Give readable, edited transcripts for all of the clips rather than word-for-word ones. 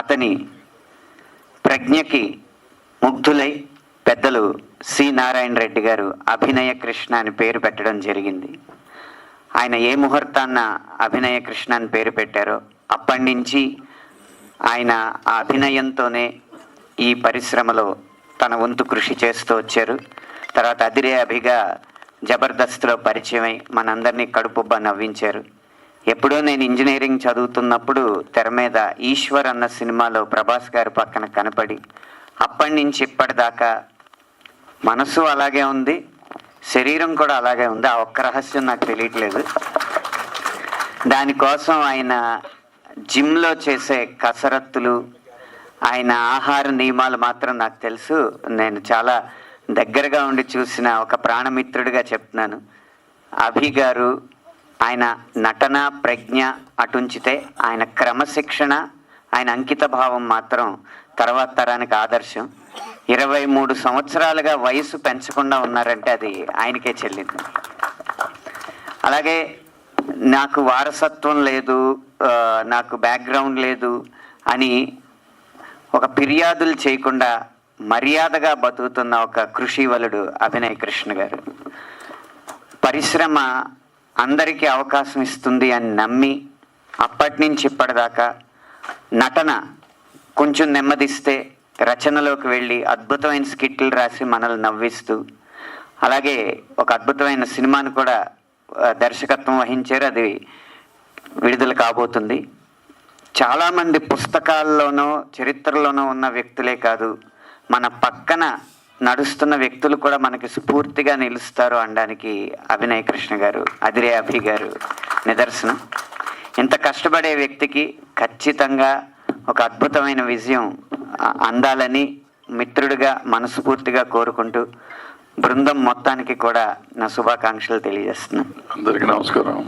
అతని ప్రజ్ఞకి ముగ్ధులై పెద్దలు సి నారాయణ రెడ్డి గారు అభినయ కృష్ణ అని పేరు పెట్టడం జరిగింది. ఆయన ఏ ముహూర్తాన్న అభినయ కృష్ణ అని పేరు పెట్టారో అప్పటి నుంచి ఆయన ఆ అభినయంతోనే ఈ పరిశ్రమలో తన వంతు కృషి చేస్తూ వచ్చారు. తర్వాత అదిరే అభిగా జబర్దస్త్లో పరిచయమై మనందరినీ కడుపుబ్బా నవ్వించారు. ఎప్పుడో నేను ఇంజనీరింగ్ చదువుతున్నప్పుడు తెర మీద ఈశ్వర్ అన్న సినిమాలో ప్రభాస్ గారి పక్కన కనపడి అప్పటి నుంచి ఇప్పటిదాకా మనసు అలాగే ఉంది, శరీరం కూడా అలాగే ఉంది. ఆ ఒక్క రహస్యం నాకు తెలియట్లేదు. దానికోసం ఆయన జిమ్లో చేసే కసరత్తులు, ఆయన ఆహార నియమాలు మాత్రం నాకు తెలుసు. నేను చాలా దగ్గరగా ఉండి చూసిన ఒక ప్రాణమిత్రుడిగా చెప్తున్నాను. అభి గారు ఆయన నటన ప్రజ్ఞ అటుంచితే ఆయన క్రమశిక్షణ, ఆయన అంకిత భావం మాత్రం తర్వాత తరానికి ఆదర్శం. 23 సంవత్సరాలుగా వయసు పెంచకుండా ఉన్నారంటే అది ఆయనకే చెల్లింది. అలాగే నాకు వారసత్వం లేదు, నాకు బ్యాక్గ్రౌండ్ లేదు అని ఒక ఫిర్యాదులు చేయకుండా మర్యాదగా బతుకుతున్న ఒక కృషివలుడు అభినయ్ కృష్ణ గారు. పరిశ్రమ అందరికీ అవకాశం ఇస్తుంది అని నమ్మి అప్పటి నుంచి ఇప్పటిదాకా నటన కొంచెం నెమ్మదిస్తే రచనలోకి వెళ్ళి అద్భుతమైన స్కిట్లు రాసి మనల్ని నవ్విస్తూ, అలాగే ఒక అద్భుతమైన సినిమాను కూడా దర్శకత్వం వహించారు. అది విడుదల కాబోతుంది. చాలామంది పుస్తకాల్లోనో చరిత్రలోనో ఉన్న వ్యక్తులే కాదు, మన పక్కన నడుస్తున్న వ్యక్తులు కూడా మనకి స్ఫూర్తిగా నిలుస్తారు అనడానికి అభినయ్ కృష్ణ గారు, అదిరే అభి గారు నిదర్శనం. ఇంత కష్టపడే వ్యక్తికి ఖచ్చితంగా ఒక అద్భుతమైన విజయం అందాలని మిత్రుడిగా మనస్ఫూర్తిగా కోరుకుంటూ బృందం మొత్తానికి కూడా నా శుభాకాంక్షలు తెలియజేస్తున్నాను. అందరికీ నమస్కారం.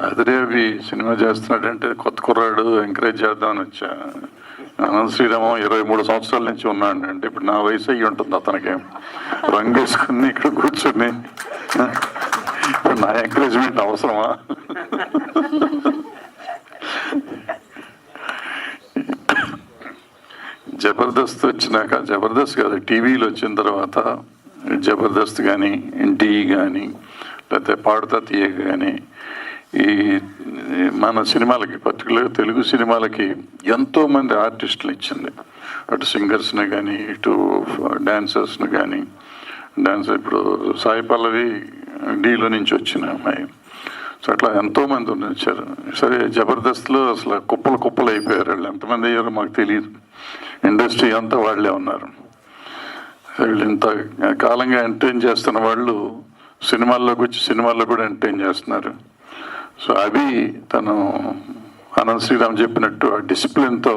అదిరే అభి సినిమా చేస్తున్నాడంటే కొత్త కుర్రాడు, ఎంకరేజ్ చేద్దామని వచ్చా. అనంత శ్రీరామం 23 సంవత్సరాల నుంచి ఉన్నాడు అంటే ఇప్పుడు నా వయసు అయ్యి ఉంటుంది. అతనికి రంగు వేసుకుని ఇక్కడ కూర్చుని ఇప్పుడు నా ఎంకరేజ్మెంట్ అవసరమా? జబర్దస్త్ వచ్చినాక, జబర్దస్త్ కాదు టీవీలో వచ్చిన తర్వాత జబర్దస్త్ కానీ ఎన్టీవీ కానీ లేకపోతే పాడుతా తీయ కానీ ఈ మన సినిమాలకి పర్టికులర్గా తెలుగు సినిమాలకి ఎంతోమంది ఆర్టిస్టులు ఇచ్చింది. అటు సింగర్స్ని కానీ ఇటు డాన్సర్స్ని కానీ. ఇప్పుడు సాయి పల్లవి డీలో నుంచి వచ్చిన అమ్మాయి. సో అట్లా ఎంతోమంది వచ్చారు. సరే జబర్దస్త్లో అసలు కుప్పలు అయిపోయారు. వాళ్ళు ఎంతమంది అయ్యారో మాకు తెలియదు. ఇండస్ట్రీ అంతా వాళ్ళే ఉన్నారు. వీళ్ళు ఇంత కాలంగా ఎంటర్టైన్ చేస్తున్న వాళ్ళు సినిమాల్లోకి వచ్చి సినిమాల్లో కూడా ఎంటర్టైన్ చేస్తున్నారు. సో అవి తను అనంత శ్రీరామ్ చెప్పినట్టు ఆ డిసిప్లిన్తో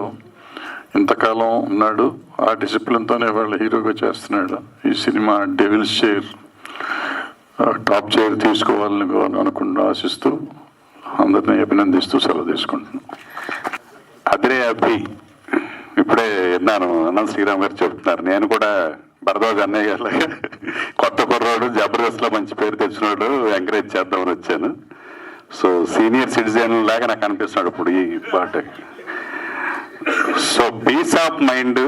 ఇంతకాలం ఉన్నాడు. ఆ డిసిప్లిన్తోనే వాళ్ళు హీరోగా చేస్తున్నాడు. ఈ cinema Devil's Chair, top chair తీసుకోవాలని అనుకుంటూ ఆశిస్తూ అందరినీ అభినందిస్తూ సెలవు తీసుకుంటున్నాను. అదిరే అభి ఇప్పుడే విన్నాను, అనంత శ్రీరామ్ గారు చెప్తున్నారు. నేను కూడా భరద్వాజ్ అన్నయ్య గారు కొత్త కుర్రాడు, జబర్దస్త్లో మంచి పేరు తెచ్చినాడు, ఎంకరేజ్ చేద్దామని వచ్చాను. సో సీనియర్ సిటిజన్ లాగా నాకు అనిపిస్తున్నాడు ఇప్పుడు ఈ పాట. సో పీస్ ఆఫ్ మైండ్,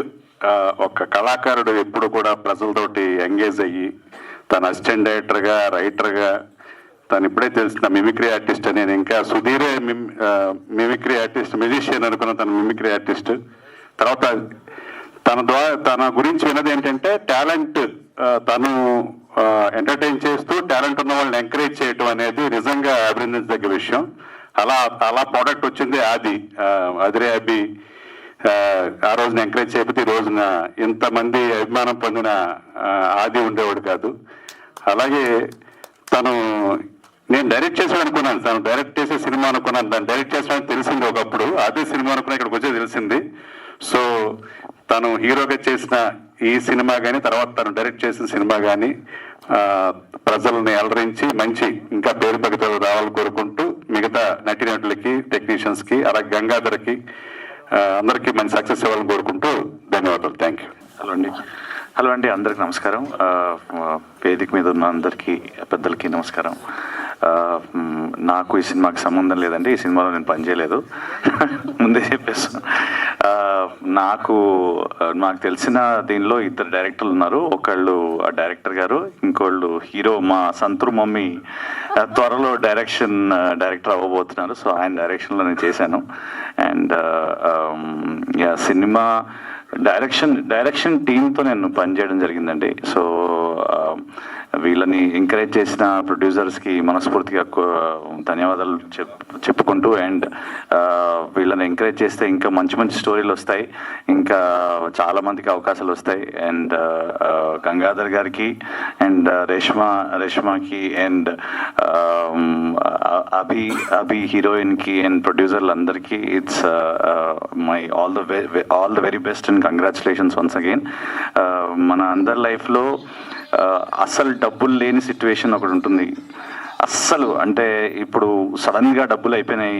ఒక కళాకారుడు ఎప్పుడు కూడా ప్రజలతోటి ఎంగేజ్ అయ్యి తన అసిస్టెంట్ డైరెక్టర్గా, రైటర్గా, తను ఇప్పుడే తెలిసిన మిమిక్రీ ఆర్టిస్ట్ అని. నేను ఇంకా సుధీరే మిమిక్రీ ఆర్టిస్ట్, మ్యూజిషియన్ అనుకున్న తన మిమిక్రీ ఆర్టిస్ట్. తర్వాత తన గురించి విన్నది ఏంటంటే టాలెంట్, తను ఎంటర్టైన్ చేస్తూ టాలెంట్ ఉన్న వాళ్ళని ఎంకరేజ్ చేయటం అనేది నిజంగా అభినందించదగ్గ విషయం. అలా ప్రోడక్ట్ వచ్చింది అదిరే అభి. ఆ రోజున ఎంకరేజ్ చేయకపోతే ఈ రోజున ఇంతమంది అభిమానం పొందిన ఆది ఉండేవాడు కాదు. అలాగే నేను డైరెక్ట్ చేసాడు అనుకున్నాను, తను డైరెక్ట్ చేసే సినిమా అనుకున్నాను. దాన్ని డైరెక్ట్ చేసాడని తెలిసింది ఒకప్పుడు, అదే సినిమా అనుకున్నా ఇక్కడికి వచ్చే తెలిసింది. సో తను హీరోగా చేసిన ఈ సినిమా కానీ తర్వాత తను డైరెక్ట్ చేసిన సినిమా కానీ ప్రజల్ని అలరించి మంచి ఇంకా పేరు ప్రగతులు రావాలని కోరుకుంటూ మిగతా నటీనటులకి, టెక్నీషియన్స్కి, అలాగే గంగాధర్కి అందరికీ మంచి సక్సెస్ ఇవ్వాలని కోరుకుంటూ ధన్యవాదాలు. Thank you. హలో అండి, అందరికి నమస్కారం. వేదిక మీద ఉన్న అందరికీ పెద్దలకి నమస్కారం. నాకు ఈ సినిమాకి సంబంధం లేదండి, ఈ సినిమాలో నేను పనిచేయలేదు. ముందే చెప్పేస్తాను. నాకు తెలిసిన దీనిలో ఇద్దరు డైరెక్టర్లు ఉన్నారు. ఒకళ్ళు డైరెక్టర్ గారు, ఇంకోళ్ళు హీరో మా సంతూర్ మమ్మీ త్వరలో డైరెక్టర్ అవ్వబోతున్నారు. సో ఆయన డైరెక్షన్లో నేను చేశాను. అండ్ సినిమా డైరెక్షన్ టీంతో నేను పనిచేయడం జరిగిందండి. సో వీళ్ళని ఎంకరేజ్ చేసిన ప్రొడ్యూసర్స్కి మనస్ఫూర్తిగా ధన్యవాదాలు చెప్పుకుంటూ, అండ్ వీళ్ళని ఎంకరేజ్ చేస్తే ఇంకా మంచి మంచి స్టోరీలు వస్తాయి, ఇంకా చాలామందికి అవకాశాలు వస్తాయి. అండ్ గంగాధర్ గారికి అండ్ రేష్మాకి అండ్ అభి హీరోయిన్కి అండ్ ప్రొడ్యూసర్లందరికీ it's my all the very best and congratulations once again. మన అందరి లైఫ్లో అస్సలు డబ్బులు లేని సిచ్యువేషన్ ఒకటి ఉంటుంది. అస్సలు అంటే ఇప్పుడు సడన్గా డబ్బులు అయిపోయినాయి,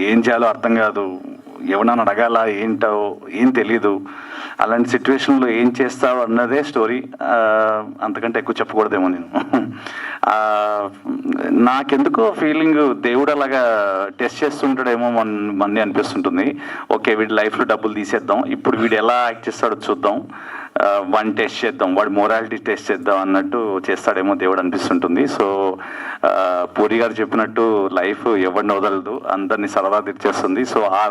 ఏం చేయాలో అర్థం కాదు, ఎవరన్నా అడగాల ఏంటో ఏం తెలీదు. అలాంటి సిచ్యువేషన్లో ఏం చేస్తావు అన్నదే స్టోరీ. అంతకంటే ఎక్కువ చెప్పకూడదేమో నేను. నాకెందుకో ఫీలింగ్ దేవుడు అలాగా టెస్ట్ చేస్తుంటాడేమో మంది అనిపిస్తుంటుంది. ఓకే, వీడి లైఫ్లో డబ్బులు తీసేద్దాం, ఇప్పుడు వీడు ఎలా యాక్ట్ చేస్తాడో చూద్దాం, వాడిని టెస్ట్ చేద్దాం, వాడి మొరాలిటీ టెస్ట్ చేద్దాం అన్నట్టు చేస్తాడేమో దేవుడు అనిపిస్తుంటుంది. సో పూరి గారు చెప్పినట్టు లైఫ్ ఎవరిని వదలదు, అందరినీ సరదా తెచ్చేస్తుంది. సో ఆ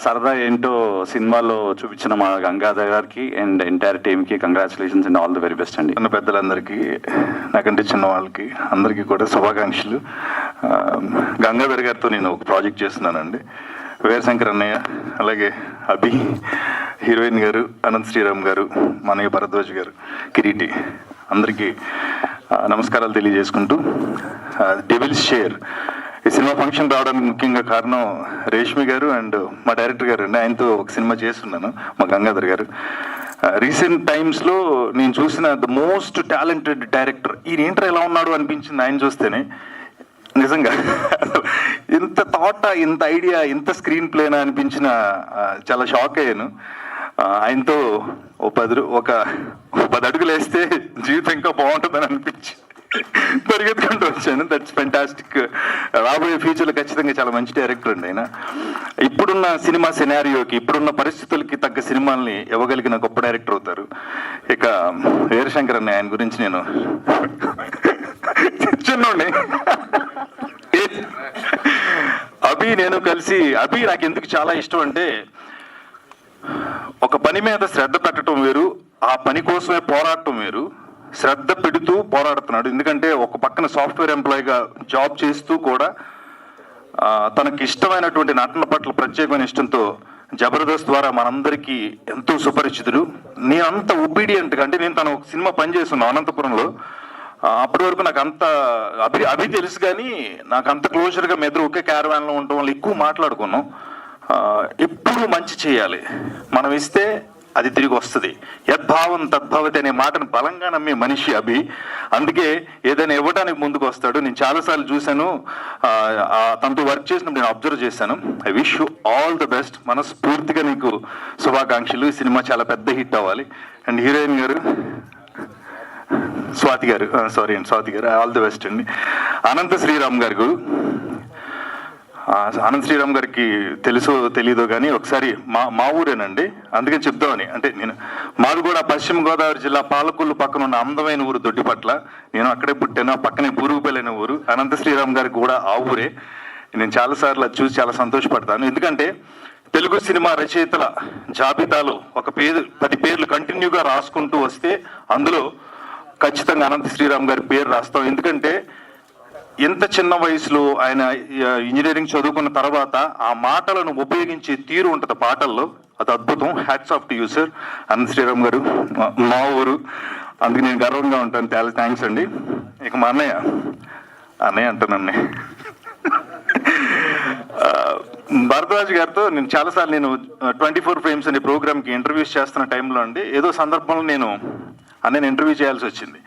సరదా ఏంటో సినిమాలో చూపించిన మా గంగాధర్ గారికి అండ్ ఎంటైర్ టీమ్కి congratulations and all the very best అండి. చిన్న పెద్దలందరికీ, నాకంటే చిన్న వాళ్ళకి అందరికీ కూడా శుభాకాంక్షలు. గంగాధర్ గారితో నేను ఒక ప్రాజెక్ట్ చేస్తున్నానండి. వీరశంకర్ అన్నయ్య, అలాగే అభి హీరోయిన్ గారు, అనంత్ శ్రీరామ్ గారు, మనయ్య భరద్వాజ్ గారు, కిరీటి, అందరికీ నమస్కారాలు తెలియజేసుకుంటూ, డెవిల్స్ షేర్ ఈ సినిమా ఫంక్షన్ రావడానికి ముఖ్యంగా కారణం రేష్మి గారు అండ్ మా డైరెక్టర్ గారు అండి. ఆయనతో ఒక సినిమా చేస్తున్నాను, మా గంగాధర్ గారు. రీసెంట్ టైమ్స్లో నేను చూసిన ద మోస్ట్ టాలెంటెడ్ డైరెక్టర్. ఈయన ఏంటర్ ఎలా ఉన్నాడు అనిపించింది ఆయన చూస్తేనే. నిజంగా ఇంత థాట్, ఇంత ఐడియా, ఇంత స్క్రీన్ ప్లేనా అనిపించిన చాలా షాక్ అయ్యాను. ఆయనతో ఒక 10 అడుగులు వేస్తే జీవితం ఇంకా బాగుంటుందని అనిపించి పరిగెత్తుకుంటూ వచ్చాను. That's fantastic. రాబోయే ఫ్యూచర్లో ఖచ్చితంగా చాలా మంచి డైరెక్టర్ అండి ఆయన. ఇప్పుడున్న సినిమా సినారియోకి, ఇప్పుడున్న పరిస్థితులకి తగ్గ సినిమాల్ని ఇవ్వగలిగిన గొప్ప డైరెక్టర్ అవుతారు. ఇక వీరశంకర్ అన్న, ఆయన గురించి నేను చిన్నోడిని, అభి నేను కలిసి, అభి నాకు ఎందుకు చాలా ఇష్టం అంటే, ఒక పని మీద శ్రద్ధ పెట్టడం వేరు, ఆ పని కోసమే పోరాడటం వేరు. శ్రద్ధ పెడుతూ పోరాడుతున్నాడు. ఎందుకంటే ఒక పక్కన సాఫ్ట్వేర్ ఎంప్లాయీగా జాబ్ చేస్తూ కూడా తనకి ఇష్టమైనటువంటి నటన పట్ల ప్రత్యేకమైన ఇష్టంతో జబర్దస్త్ ద్వారా మనందరికీ ఎంతో సుపరిచితుడు. నేను అంత ఒబీడియంట్గా, అంటే నేను తను ఒక సినిమా పనిచేస్తున్నాను అనంతపురంలో, అప్పటి వరకు నాకు అంత అభి తెలుసు, కానీ నాకు అంత క్లోజర్గా మెదడు ఒకే క్యారవాన్లో ఉండటం వల్ల ఎక్కువ మాట్లాడుకున్నాం. ఎప్పుడు మంచి చేయాలి, మనం ఇస్తే అది తిరిగి వస్తుంది, యద్భావం తద్భవతి అనే మాటను బలంగా నమ్మే మనిషి అభి. అందుకే ఏదైనా ఇవ్వడానికి ముందుకు వస్తాడు. నేను చాలాసార్లు చూశాను, తనతో వర్క్ చేసినప్పుడు నేను అబ్జర్వ్ చేశాను. I wish you all the best. మనస్ఫూర్తిగా నీకు శుభాకాంక్షలు. ఈ సినిమా చాలా పెద్ద హిట్ అవ్వాలి. అండ్ హీరోయిన్ గారు స్వాతి గారు ఆల్ ది బెస్ట్ అండి. అనంత శ్రీరామ్ గారు, అనంత్ శ్రీరామ్ గారికి తెలుసో తెలీదో కానీ ఒకసారి మా ఊరేనండి, అందుకని చెప్దామని. అంటే మాది కూడా పశ్చిమ గోదావరి జిల్లా పాలకొల్లు పక్కన ఉన్న అందమైన ఊరు దొడ్డిపట్ల. నేను అక్కడే పుట్టాను, పక్కనే పూరుగుపల్లిన ఊరు. అనంత శ్రీరామ్ గారికి కూడా ఆ ఊరే. నేను చాలాసార్లు అది చూసి చాలా సంతోషపడతాను. ఎందుకంటే తెలుగు సినిమా రచయితల జాబితాలో ఒక 10 పేర్లు కంటిన్యూగా రాసుకుంటూ వస్తే అందులో ఖచ్చితంగా అనంత శ్రీరామ్ గారి పేరు రాస్తాం. ఎందుకంటే ఎంత చిన్న వయసులో ఆయన ఇంజనీరింగ్ చదువుకున్న తర్వాత ఆ మాటలను ఉపయోగించే తీరు ఉంటుంది పాటల్లో, అది అద్భుతం. Hats off to you sir. Anantha Sriram garu మా ఊరు, అందుకు నేను గర్వంగా ఉంటాను. చాలా థ్యాంక్స్ అండి. ఇక మా అన్నయ్య అంటానండి, భరద్వాజ్ గారితో నేను చాలాసార్లు 24 Frames అనే ప్రోగ్రామ్కి ఇంటర్వ్యూస్ చేస్తున్న టైంలో అండి, ఏదో సందర్భంలో నేను అన్నయ్యని ఇంటర్వ్యూ చేయాల్సి వచ్చింది.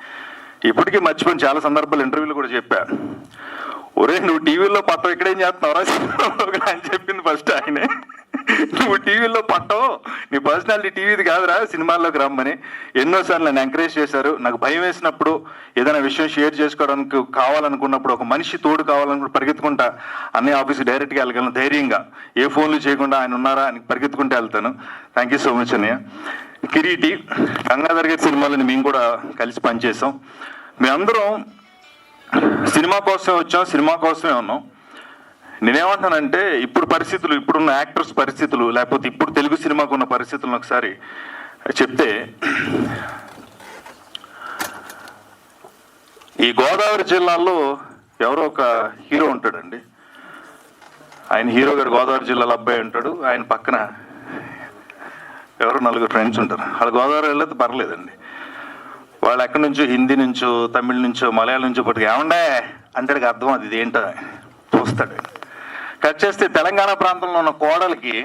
ఇప్పటికీ మర్చిపోయిన చాలా సందర్భాలు ఇంటర్వ్యూలో కూడా చెప్పా. ఒరే నువ్వు టీవీలో పత్రం ఇక్కడేం చేస్తున్నావురా అని చెప్పింది ఫస్ట్ ఆయనే. నువ్వు టీవీలో పట్టవు, నీ పర్సనాలిటీ టీవీది కాదురా, సినిమాల్లోకి రమ్మని ఎన్నోసార్లు నన్ను ఎంకరేజ్ చేశారు. నాకు భయం వేసినప్పుడు, ఏదైనా విషయం షేర్ చేసుకోవడానికి కావాలనుకున్నప్పుడు, ఒక మనిషి తోడు కావాలనుకున్నప్పుడు పరిగెత్తుకుంటా అన్నయ్య ఆఫీస్కి డైరెక్ట్గా వెళ్ళగలను ధైర్యంగా, ఏ ఫోన్లు చేయకుండా ఆయన ఉన్నారా అని పరిగెత్తుకుంటూ వెళ్తాను. థ్యాంక్ యూ సో మచ్ అన్నయ్య. కిరీటి, గంగాధర్ గారి సినిమాలని మేము కూడా కలిసి పనిచేసాం. మేమందరం సినిమా కోసమే వచ్చాం, సినిమా కోసమే ఉన్నాం. నేనేమంటానంటే ఇప్పుడు పరిస్థితులు, ఇప్పుడున్న యాక్టర్స్ పరిస్థితులు, లేకపోతే ఇప్పుడు తెలుగు సినిమాకు ఉన్న పరిస్థితులను ఒకసారి చెప్తే, ఈ గోదావరి జిల్లాలో ఎవరో ఒక హీరో ఉంటాడండి. ఆయన హీరో గారు గోదావరి జిల్లాలో అబ్బాయి ఉంటాడు, ఆయన పక్కన ఎవరో 4 ఫ్రెండ్స్ ఉంటారు. వాళ్ళు గోదావరి వెళ్ళదు పర్లేదండి, వాళ్ళు ఎక్కడి నుంచో హిందీ నుంచో తమిళ నుంచో మలయాళం నుంచో పట్టుకు ఏమండే అంటాడికి అర్థం అది ఇదేంటో చూస్తాడు. కట్ చేస్తే తెలంగాణ ప్రాంతంలో ఉన్న కోడలికి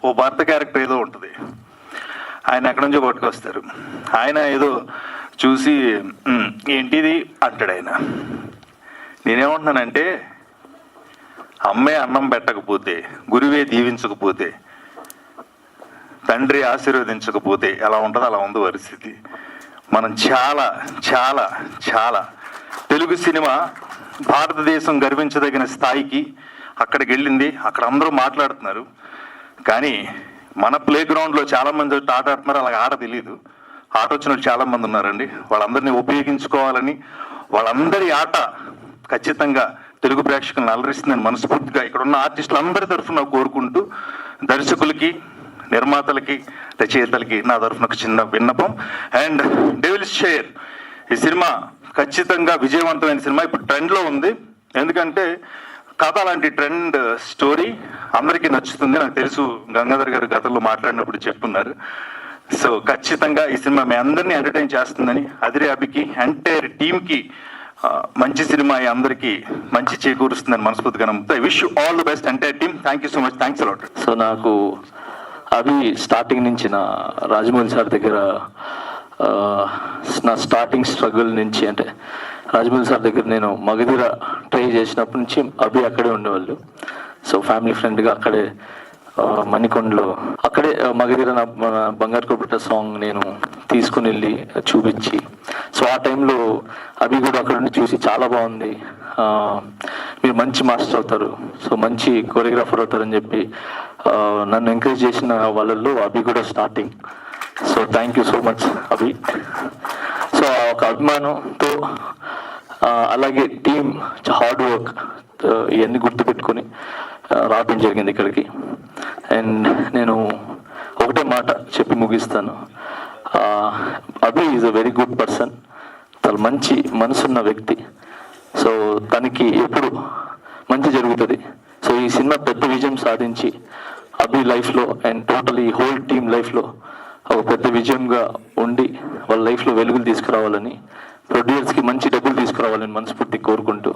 ఓ భర్త క్యారెక్టర్ ఏదో ఉంటుంది, ఆయన ఎక్కడి నుంచో పట్టుకొస్తారు. ఆయన ఏదో చూసి ఏంటిది అంటాడు. ఆయన నేనేమంటున్నానంటే, అమ్మే అన్నం పెట్టకపోతే, గురువే దీవించకపోతే, తండ్రి ఆశీర్వదించకపోతే ఎలా ఉంటుందో అలా ఉంది పరిస్థితి. మనం చాలా చాలా చాలా తెలుగు సినిమా భారతదేశం గర్వించదగిన స్థాయికి అక్కడికి వెళ్ళింది. అక్కడ అందరూ మాట్లాడుతున్నారు, కానీ మన ప్లే గ్రౌండ్లో చాలామంది ఆట ఆడుతున్నారు, అలాగే ఆట తెలియదు. ఆట వచ్చిన వాళ్ళు చాలామంది ఉన్నారండి. వాళ్ళందరినీ ఉపయోగించుకోవాలని, వాళ్ళందరి ఆట ఖచ్చితంగా తెలుగు ప్రేక్షకులను అలరిస్తుందని మనస్ఫూర్తిగా ఇక్కడ ఉన్న ఆర్టిస్టులందరి తరఫున కోరుకుంటూ, దర్శకులకి, నిర్మాతలకి, రచయితలకి నా తరఫున ఒక చిన్న విన్నపం. అండ్ డెవిల్స్ షేర్ ఈ సినిమా ఖచ్చితంగా విజయవంతమైన సినిమా. ఇప్పుడు ట్రెండ్లో ఉంది, ఎందుకంటే కథ అలాంటి ట్రెండ్ స్టోరీ అందరికీ నచ్చుతుంది. నాకు తెలుసు, గంగాధర్ గారు గతంలో మాట్లాడినప్పుడు చెప్పున్నారు. సో ఖచ్చితంగా ఈ సినిమా మీ అందరినీ ఎంటర్టైన్ చేస్తుందని, అదిరే అభికి, ఎంటైర్ టీమ్కి మంచి సినిమా అందరికీ మంచి చేకూరుస్తుందని మనస్ఫూర్తిగా నమ్ముతా. I wish you all the best entire team. Thank you so much. Thanks a lot. So నాకు అవి స్టార్టింగ్ నుంచి నా రాజమౌళి సార్ దగ్గర నా స్టార్టింగ్ స్ట్రగుల్ నుంచి, అంటే రాజమౌళి సార్ దగ్గర నేను మగధీర ట్రై చేసినప్పటి నుంచి అభి అక్కడే ఉండేవాళ్ళు. సో ఫ్యామిలీ ఫ్రెండ్గా అక్కడే మణికొండలో అక్కడే మగధీర నా బంగారు కొబ్బట సాంగ్ నేను తీసుకుని వెళ్ళి చూపించి, సో ఆ టైంలో అభి కూడా అక్కడ నుండి చూసి చాలా బాగుంది, మీరు మంచి మాస్టర్ అవుతారు, సో మంచి కొరియోగ్రాఫర్ అవుతారని చెప్పి నన్ను ఎంకరేజ్ చేసిన వాళ్ళల్లో అభి కూడా starting. So thank you so much Abhi. So ఒక అభిమానంతో, అలాగే టీమ్ హార్డ్ వర్క్, ఇవన్నీ గుర్తుపెట్టుకొని రావడం జరిగింది ఇక్కడికి. అండ్ నేను ఒకటే మాట చెప్పి ముగిస్తాను. Abhi is a very good person, తను మంచి మనసున్న వ్యక్తి. సో తనకి ఎప్పుడు మంచి జరుగుతుంది. సో ఈ సినిమా పెద్ద విజయం సాధించి అభి లైఫ్లో అండ్ టోటల్ ఈ హోల్ టీమ్ లైఫ్లో ఒక పెద్ద విజయంగా ఉండి వాళ్ళ లైఫ్లో వెలుగులు తీసుకురావాలని, ప్రొడ్యూసర్స్కి మంచి డబ్బులు తీసుకురావాలని మనస్ఫూర్తి కోరుకుంటూ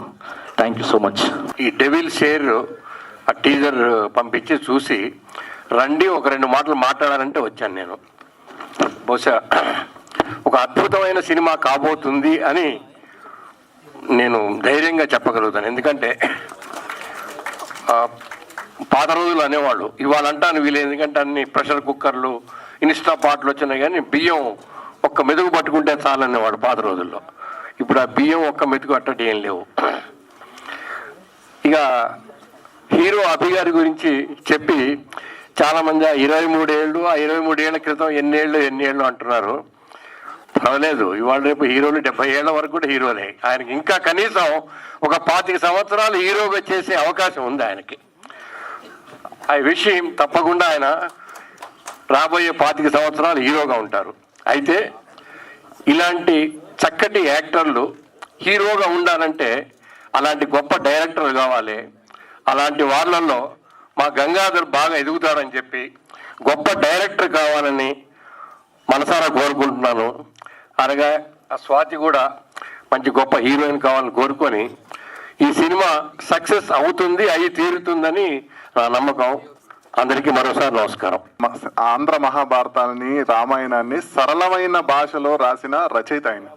థ్యాంక్ యూ సో మచ్. ఈ డెవిల్ షేర్ ఆ టీజర్ పంపించి చూసి రండి ఒక 2 మాటలు మాట్లాడాలంటే వచ్చాను నేను. బహుశా ఒక అద్భుతమైన సినిమా కాబోతుంది అని నేను ధైర్యంగా చెప్పగలుగుతాను. ఎందుకంటే పాత రోజులు అనేవాళ్ళు, ఇవాళ అంటాను వీళ్ళు, ఎందుకంటే అన్ని ప్రెషర్ కుక్కర్లు, ఇన్స్టా పాటలు వచ్చినాయి, కానీ బియ్యం ఒక్క మెతుకు పట్టుకుంటే చాలనేవాడు పాత రోజుల్లో. ఇప్పుడు ఆ బియ్యం ఒక్క మెతుకు అట్టటి ఏం లేవు. ఇక హీరో అభి గారి గురించి చెప్పి చాలామంది 23 ఏళ్ళు, ఆ 23 ఏళ్ల క్రితం ఎన్నేళ్ళు అంటున్నారు. పర్వాలేదు, ఇవాళ రేపు హీరోలు 70 ఏళ్ల వరకు కూడా హీరోలే. ఆయనకి ఇంకా కనీసం ఒక 25 సంవత్సరాలు హీరోగా చేసే అవకాశం ఉంది ఆయనకి. ఐ విష్ హిమ్, తప్పకుండా ఆయన రాబోయే 25 సంవత్సరాలు హీరోగా ఉంటారు. అయితే ఇలాంటి చక్కటి యాక్టర్లు హీరోగా ఉండాలంటే అలాంటి గొప్ప డైరెక్టర్లు కావాలి. అలాంటి వాళ్ళల్లో మా గంగాధర్ బాగా ఎదుగుతాడని చెప్పి గొప్ప డైరెక్టర్ కావాలని మనసారా కోరుకుంటున్నాను. అలాగే ఆ స్వాతి కూడా మంచి గొప్ప హీరోయిన్ కావాలని కోరుకొని ఈ సినిమా సక్సెస్ అవుతుంది, అయి తీరుతుందని నా నమ్మకం. అందరికీ మరోసారి నమస్కారం. ఆంధ్ర మహాభారతాన్ని, రామాయణాన్ని సరళమైన భాషలో రాసిన రచయిత ఆయన.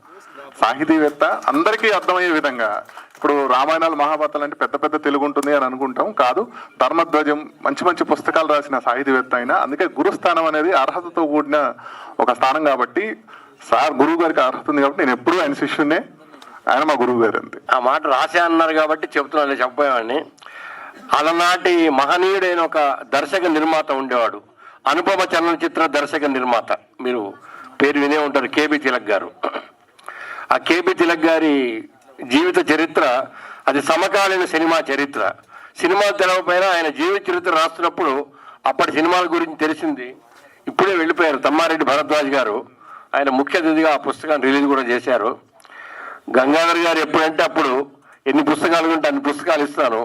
సాహితీవేత్త అందరికీ అర్థమయ్యే విధంగా. ఇప్పుడు రామాయణాలు మహాభారతాలు అంటే పెద్ద పెద్ద తెలుగు ఉంటుంది అని అనుకుంటాం, కాదు. ధర్మధ్వజం మంచి మంచి పుస్తకాలు రాసిన సాహితీవేత్త అయినా, అందుకే గురుస్థానం అనేది అర్హతతో కూడిన ఒక స్థానం కాబట్టి సార్ గురువు గారికి అర్హత ఉంది కాబట్టి నేను ఎప్పుడూ ఆయన శిష్యున్నే, ఆయన మా గురువు గారు అంతే. ఆ మాట రాసే అన్నారు కాబట్టి చెప్తున్నాను, చెప్పబోయేవాడిని. అలనాటి మహనీయుడైన ఒక దర్శక నిర్మాత ఉండేవాడు, అనుపమ చలనచిత్ర దర్శక నిర్మాత. మీరు పేరు వినే ఉంటారు, కేబి తిలక్ గారు. ఆ కేబి తిలక్ గారి జీవిత చరిత్ర అది సమకాలీన సినిమా చరిత్ర. సినిమాలు తెలవకపోయినా ఆయన జీవిత చరిత్ర రాస్తున్నప్పుడు అప్పటి సినిమాల గురించి తెలిసింది. ఇప్పుడే వెళ్ళిపోయారు తమ్మారెడ్డి భరద్వాజ్ గారు, ఆయన ముఖ్య అతిథిగా ఆ పుస్తకాన్ని రిలీజ్ కూడా చేశారు. గంగాధర్ గారు ఎప్పుడంటే అప్పుడు ఎన్ని పుస్తకాలు ఉంటే అన్ని పుస్తకాలు ఇస్తాను.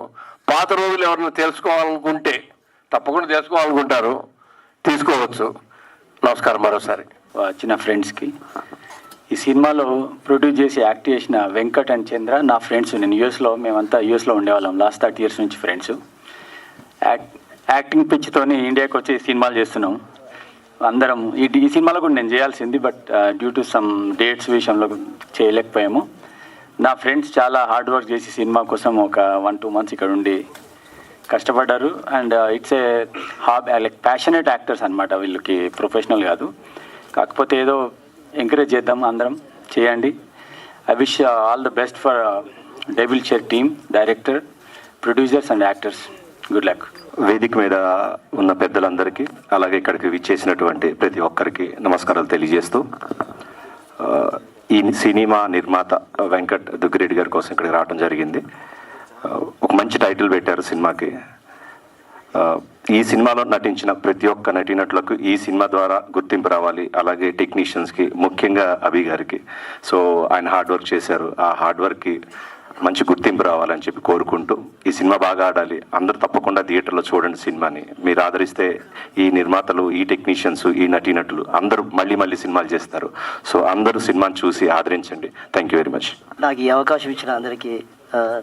పాత రోజులు ఎవరైనా తెలుసుకోవాలనుకుంటే తప్పకుండా తెలుసుకోవాలనుకుంటారు, తీసుకోవచ్చు. నమస్కారం మరోసారి. వచ్చిన ఫ్రెండ్స్కి, ఈ సినిమాలో ప్రొడ్యూస్ చేసి యాక్ట్ చేసిన వెంకట్ అండ్ చంద్ర నా ఫ్రెండ్స్. నేను మేమంతా యూఎస్లో ఉండేవాళ్ళం లాస్ట్ 30 years నుంచి ఫ్రెండ్స్. యాక్టింగ్ పిచ్చితోని ఇండియాకి వచ్చి సినిమాలు చేస్తున్నాం అందరం. ఈ సినిమాలో కూడా నేను చేయాల్సింది, but due to some dates విషయంలో చేయలేకపోయాము. నా ఫ్రెండ్స్ చాలా హార్డ్ వర్క్ చేసి సినిమా కోసం ఒక 1-2 months ఇక్కడ ఉండి కష్టపడ్డారు. And it's a like passionate actors అనమాట, వీళ్ళకి ప్రొఫెషనల్ కాదు. కాకపోతే ఏదో ఎంకరేజ్ చేద్దాం, అందరం చేయండి. I wish all the best for devil chair team, director, producers and actors. Good luck. వేదిక మీద ఉన్న పెద్దలందరికీ, అలాగే ఇక్కడికి విచ్చేసినటువంటి ప్రతి ఒక్కరికి నమస్కారాలు తెలియజేస్తూ, ఈ సినిమా నిర్మాత వెంకట్ దుగ్గిరెడ్డి గారి కోసం ఇక్కడికి రావడం జరిగింది. ఒక మంచి టైటిల్ పెట్టారు సినిమాకి. ఈ సినిమాలో నటించిన ప్రతి ఒక్క నటీనటులకు ఈ సినిమా ద్వారా గుర్తింపు రావాలి, అలాగే టెక్నీషియన్స్కి, ముఖ్యంగా అభి గారికి. సో ఆయన హార్డ్ వర్క్ చేశారు, ఆ హార్డ్ వర్క్కి మంచి గుర్తింపు రావాలని చెప్పి కోరుకుంటూ, ఈ సినిమా బాగా ఆడాలి, అందరూ తప్పకుండా థియేటర్లో చూడండి సినిమాని. మీరు ఆదరిస్తే ఈ నిర్మాతలు, ఈ టెక్నీషియన్స్, ఈ నటీనటులు అందరూ మళ్ళీ మళ్ళీ సినిమాలు చేస్తారు. సో అందరూ సినిమాని చూసి ఆదరించండి. Thank you very much. నాకు ఈ అవకాశం ఇచ్చిన అందరికీ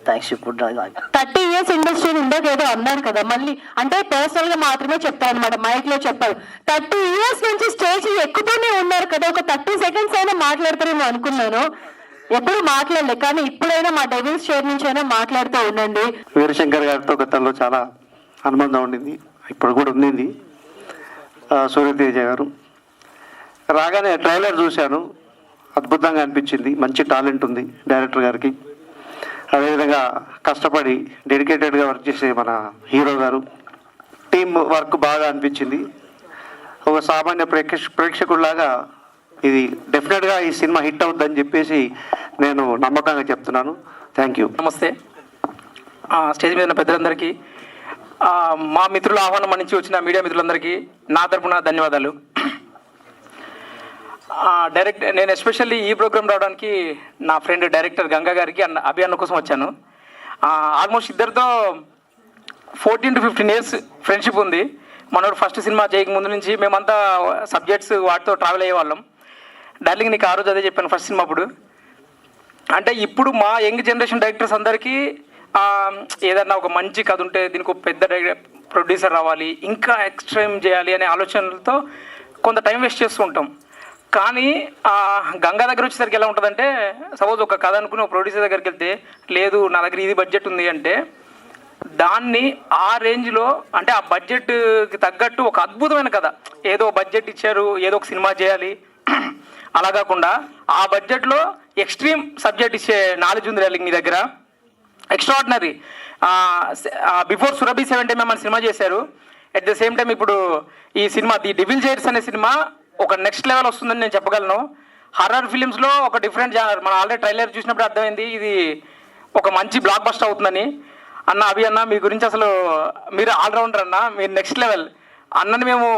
థ్యాంక్స్ చెప్పుకుంటున్నాను. 30 years ఇండస్ట్రీ ఉండేది ఏదో అన్నారు కదా, మళ్ళీ అంటే పర్సనల్ గా మాత్రమే చెప్తారు అనమాట, మైక్ లో చెప్పారు. 30 years నుంచి స్టేజ్ ఎక్కుతూనే ఉన్నారు కదా, ఒక 30 seconds అయినా మాట్లాడతారేమో అనుకున్నాను. ఎప్పుడు మాట్లాడలే, కానీ ఇప్పుడైనా మా డెవిల్స్ చైర్ నుంచి అయినా మాట్లాడుతూ ఉండండి. వీరశంకర్ గారితో గతంలో చాలా అనుబంధం ఉండింది, ఇప్పుడు కూడా ఉంది. సూర్యతేజ గారు రాగానే ట్రైలర్ చూశాను, అద్భుతంగా అనిపించింది. మంచి టాలెంట్ ఉంది డైరెక్టర్ గారికి. అదేవిధంగా కష్టపడి డెడికేటెడ్గా వర్క్ చేసే మన హీరో గారు, టీమ్ వర్క్ బాగా అనిపించింది. ఒక సామాన్య ప్రేక్షకుడిలాగా ఇది డెఫినెట్గా ఈ సినిమా హిట్ అవుతుందని చెప్పేసి నేను నమ్మకంగా చెప్తున్నాను. Thank you. నమస్తే. స్టేజ్ మీద ఉన్న పెద్దలందరికీ, మా మిత్రుల ఆహ్వానం నుంచి వచ్చిన మీడియా మిత్రులందరికీ నా తరపున ధన్యవాదాలు. నేను ఎస్పెషల్లీ ఈ ప్రోగ్రామ్ రావడానికి నా ఫ్రెండ్ డైరెక్టర్ గంగా గారికి అభి అన్న కోసం వచ్చాను. ఆల్మోస్ట్ ఇద్దరితో 14 to 15 years ఫ్రెండ్షిప్ ఉంది. మనోడు ఫస్ట్ సినిమా చేయక ముందు నుంచి మేమంతా సబ్జెక్ట్స్ వాటితో ట్రావెల్ అయ్యేవాళ్ళం. డార్లింగ్ నీకు ఆ రోజు అదే చెప్పాను ఫస్ట్ సినిమా అప్పుడు. అంటే ఇప్పుడు మా యంగ్ జనరేషన్ డైరెక్టర్స్ అందరికీ ఏదన్నా ఒక మంచి కథ ఉంటే దీనికి ఒక పెద్ద ప్రొడ్యూసర్ రావాలి, ఇంకా ఎక్స్ట్రీమ్ చేయాలి అనే ఆలోచనలతో కొంత టైం వేస్ట్ చేస్తూ ఉంటాం. కానీ గంగా దగ్గర వచ్చేసరికి ఎలా ఉంటుందంటే, సపోజ్ ఒక కథ అనుకుని ఒక ప్రొడ్యూసర్ దగ్గరికి వెళ్తే, లేదు నా దగ్గర ఇది బడ్జెట్ ఉంది అంటే, దాన్ని ఆ రేంజ్లో అంటే ఆ బడ్జెట్కి తగ్గట్టు ఒక అద్భుతమైన కథ, ఏదో బడ్జెట్ ఇచ్చారు ఏదో ఒక సినిమా చేయాలి అలా కాకుండా ఆ బడ్జెట్లో ఎక్స్ట్రీమ్ సబ్జెక్ట్ ఇచ్చే నాలెడ్జ్ ఉంది డార్లింగ్ మీ దగ్గర, extraordinary. Before Surabhi 70mm cinema చేశారు. అట్ ద సేమ్ టైం ఇప్పుడు ఈ సినిమా ది డెవిల్ చైర్స్ అనే సినిమా ఒక నెక్స్ట్ లెవెల్ వస్తుందని నేను చెప్పగలను. హర్రర్ ఫిలిమ్స్లో ఒక డిఫరెంట్ జానర్. మనం ఆల్రెడీ ట్రైలర్ చూసినప్పుడు అర్థమైంది ఇది ఒక మంచి బ్లాక్ బస్టర్ అవుతుందని. అన్న అభి అన్న మీ గురించి అసలు మీరు ఆల్రౌండర్ అన్న, మీరు నెక్స్ట్ లెవెల్ అన్నని మేము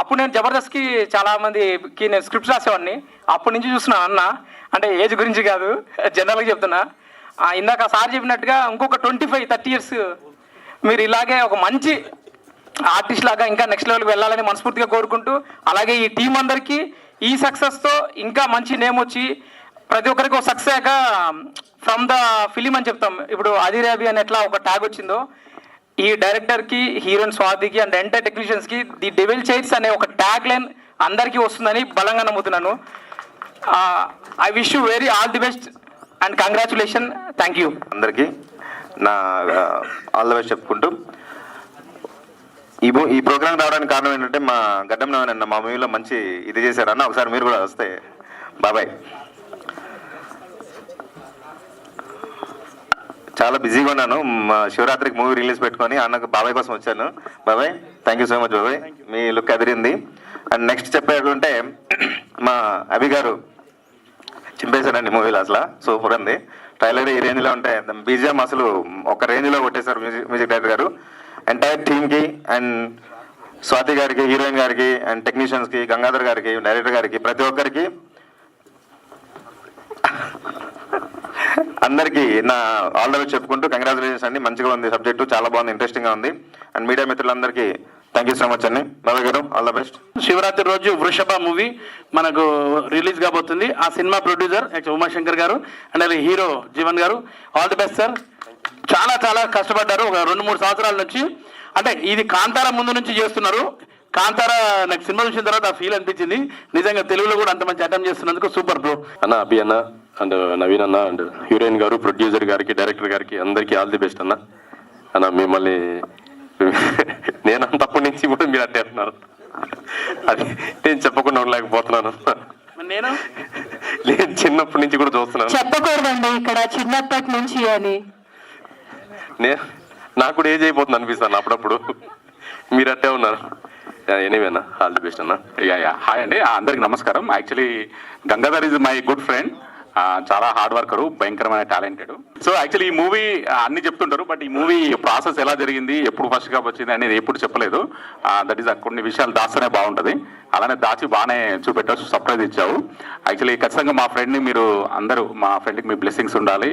అప్పుడు నేను జబర్దస్త్కి చాలామందికి నేను స్క్రిప్ట్స్ రాసేవాడిని, అప్పటి నుంచి చూస్తున్నాను అన్న. అంటే ఏజ్ గురించి కాదు, జనరల్గా చెప్తున్నా. ఇందాక సార్ చెప్పినట్టుగా ఇంకొక 25-30 years మీరు ఇలాగే ఒక మంచి ఆర్టిస్ట్ లాగా ఇంకా నెక్స్ట్ లెవెల్కి వెళ్ళాలని మనస్ఫూర్తిగా కోరుకుంటూ, అలాగే ఈ టీం అందరికీ ఈ సక్సెస్తో ఇంకా మంచి నేమ్ వచ్చి ప్రతి ఒక్కరికి ఒక సక్సెస్ ఫ్రమ్ ద ఫిలిం అని చెప్తాం. ఇప్పుడు అదిరాబి అని ఎట్లా ఒక ట్యాగ్ వచ్చిందో, ఈ డైరెక్టర్కి, హీరోయిన్ స్వాతికి అండ్ ఎంటైర్ టెక్నీషియన్స్కి ది డెవిల్ చైర్స్ అనే ఒక ట్యాగ్ లైన్ అందరికీ వస్తుందని బలంగా నమ్ముతున్నాను. I wish you very all the best and congratulation. Thank you. అందరికీ నా ఆల్ ద బెస్ట్ చెప్పుకుంటూ ఈ ప్రోగ్రామ్ రావడానికి కారణం ఏంటంటే మా గడ్డం నవీన్ మా మూవీలో మంచి ఇది చేశారన్న, ఒకసారి మీరు కూడా వస్తే. బాబాయ్ చాలా బిజీగా ఉన్నాను, మా శివరాత్రికి మూవీ రిలీజ్ పెట్టుకొని అన్నకు బాబాయ్ కోసం వచ్చాను. బాబాయ్ థ్యాంక్ యూ సో మచ్ బాబాయ్, మీ లుక్ అదిరింది. అండ్ నెక్స్ట్ చెప్పేటంటే మా అభి గారు చింపేశారండి మూవీలో, అసలు సూపర్ ఉంది. ట్రైలర్ ఈ రేంజ్లో ఉంటాయి, బీజిఎం అసలు ఒక రేంజ్లో కొట్టేశారు మ్యూజిక్ డైరెక్టర్ గారు. ఎంటైర్ టీమ్కి అండ్ స్వాతి గారికి, హీరోయిన్ గారికి అండ్ టెక్నీషియన్స్కి, గంగాధర్ గారికి, డైరెక్టర్ గారికి, ప్రతి ఒక్కరికి అందరికీ నా ఆల్ ద బెస్ట్ చెప్పుకుంటూ కంగ్రాచులేషన్స్ అండి. మంచిగా ఉంది సబ్జెక్టు, చాలా బాగుంది, ఇంట్రెస్టింగ్గా ఉంది. అండ్ మీడియా మిత్రులందరికీ థ్యాంక్ యూ సో మచ్ అండి. బాబాయ్ గారు ఆల్ ద బెస్ట్. శివరాత్రి రోజు వృషభ మూవీ మనకు రిలీజ్ కాబోతుంది. ఆ సినిమా ప్రొడ్యూసర్ ఉమాశంకర్ గారు అండ్ అలాగే హీరో జీవన్ గారు. All the best sir. చాలా చాలా కష్టపడ్డారు ఒక 2-3 సంవత్సరాల నుంచి. అంటే ఇది కాంతార ముందు నుంచి చేస్తున్నారు. కాంతార నాకు సినిమా చూసిన తర్వాత ఆ ఫీల్ అనిపించింది, నిజంగా తెలుగులో కూడా అంత మంచి అటెంప్ట్ చేస్తున్నందుకు సూపర్ బ్రో. అన్న అభి అన్న అండ్ నవీన్ అన్న అండ్ హీరోయిన్ గారు, ప్రొడ్యూసర్ గారికి, డైరెక్టర్ గారికి అందరికీ ఆల్ ది బెస్ట్ అన్న. అన్న మిమ్మల్ని నేను అంతప్పటి నుంచి కూడా మీరు అట్టే అంటున్నారు, అది నేను చెప్పకుండా ఉండలేకపోతున్నాను. నేను చిన్నప్పటి నుంచి కూడా చూస్తున్నాను. చెప్పకూడదండి ఇక్కడ చిన్నప్పటి నుంచి అని. నాకు కూడా ఏజ్ అయిపోతుంది అనిపిస్తాను అప్పుడప్పుడు, మీరు అట్టే ఉన్నారు. ఎనీవేనా ఆల్ ది బెస్ట్ అన్న. హాయ్ అండి, అందరికి నమస్కారం. Actually Gangadhar is my good friend, చాలా హార్డ్ వర్కరు, భయంకరమైన టాలెంటెడ్. సో యాక్చువల్లీ ఈ మూవీ అన్ని చెప్తుంటారు, బట్ ఈ మూవీ ప్రాసెస్ ఎలా జరిగింది, ఎప్పుడు ఫస్ట్ గా వచ్చింది అనేది ఎప్పుడు చెప్పలేదు. దట్ ఈస్ కొన్ని విషయాలు దాస్తేనే బాగుంటుంది, అలానే దాచి బాగానే చూపెట్టచ్చు, సర్ప్రైజ్ ఇచ్చావు. యాక్చువల్లీ ఖచ్చితంగా మా ఫ్రెండ్ని మీరు అందరూ, మా ఫ్రెండ్కి మీ బ్లెస్సింగ్స్ ఉండాలి.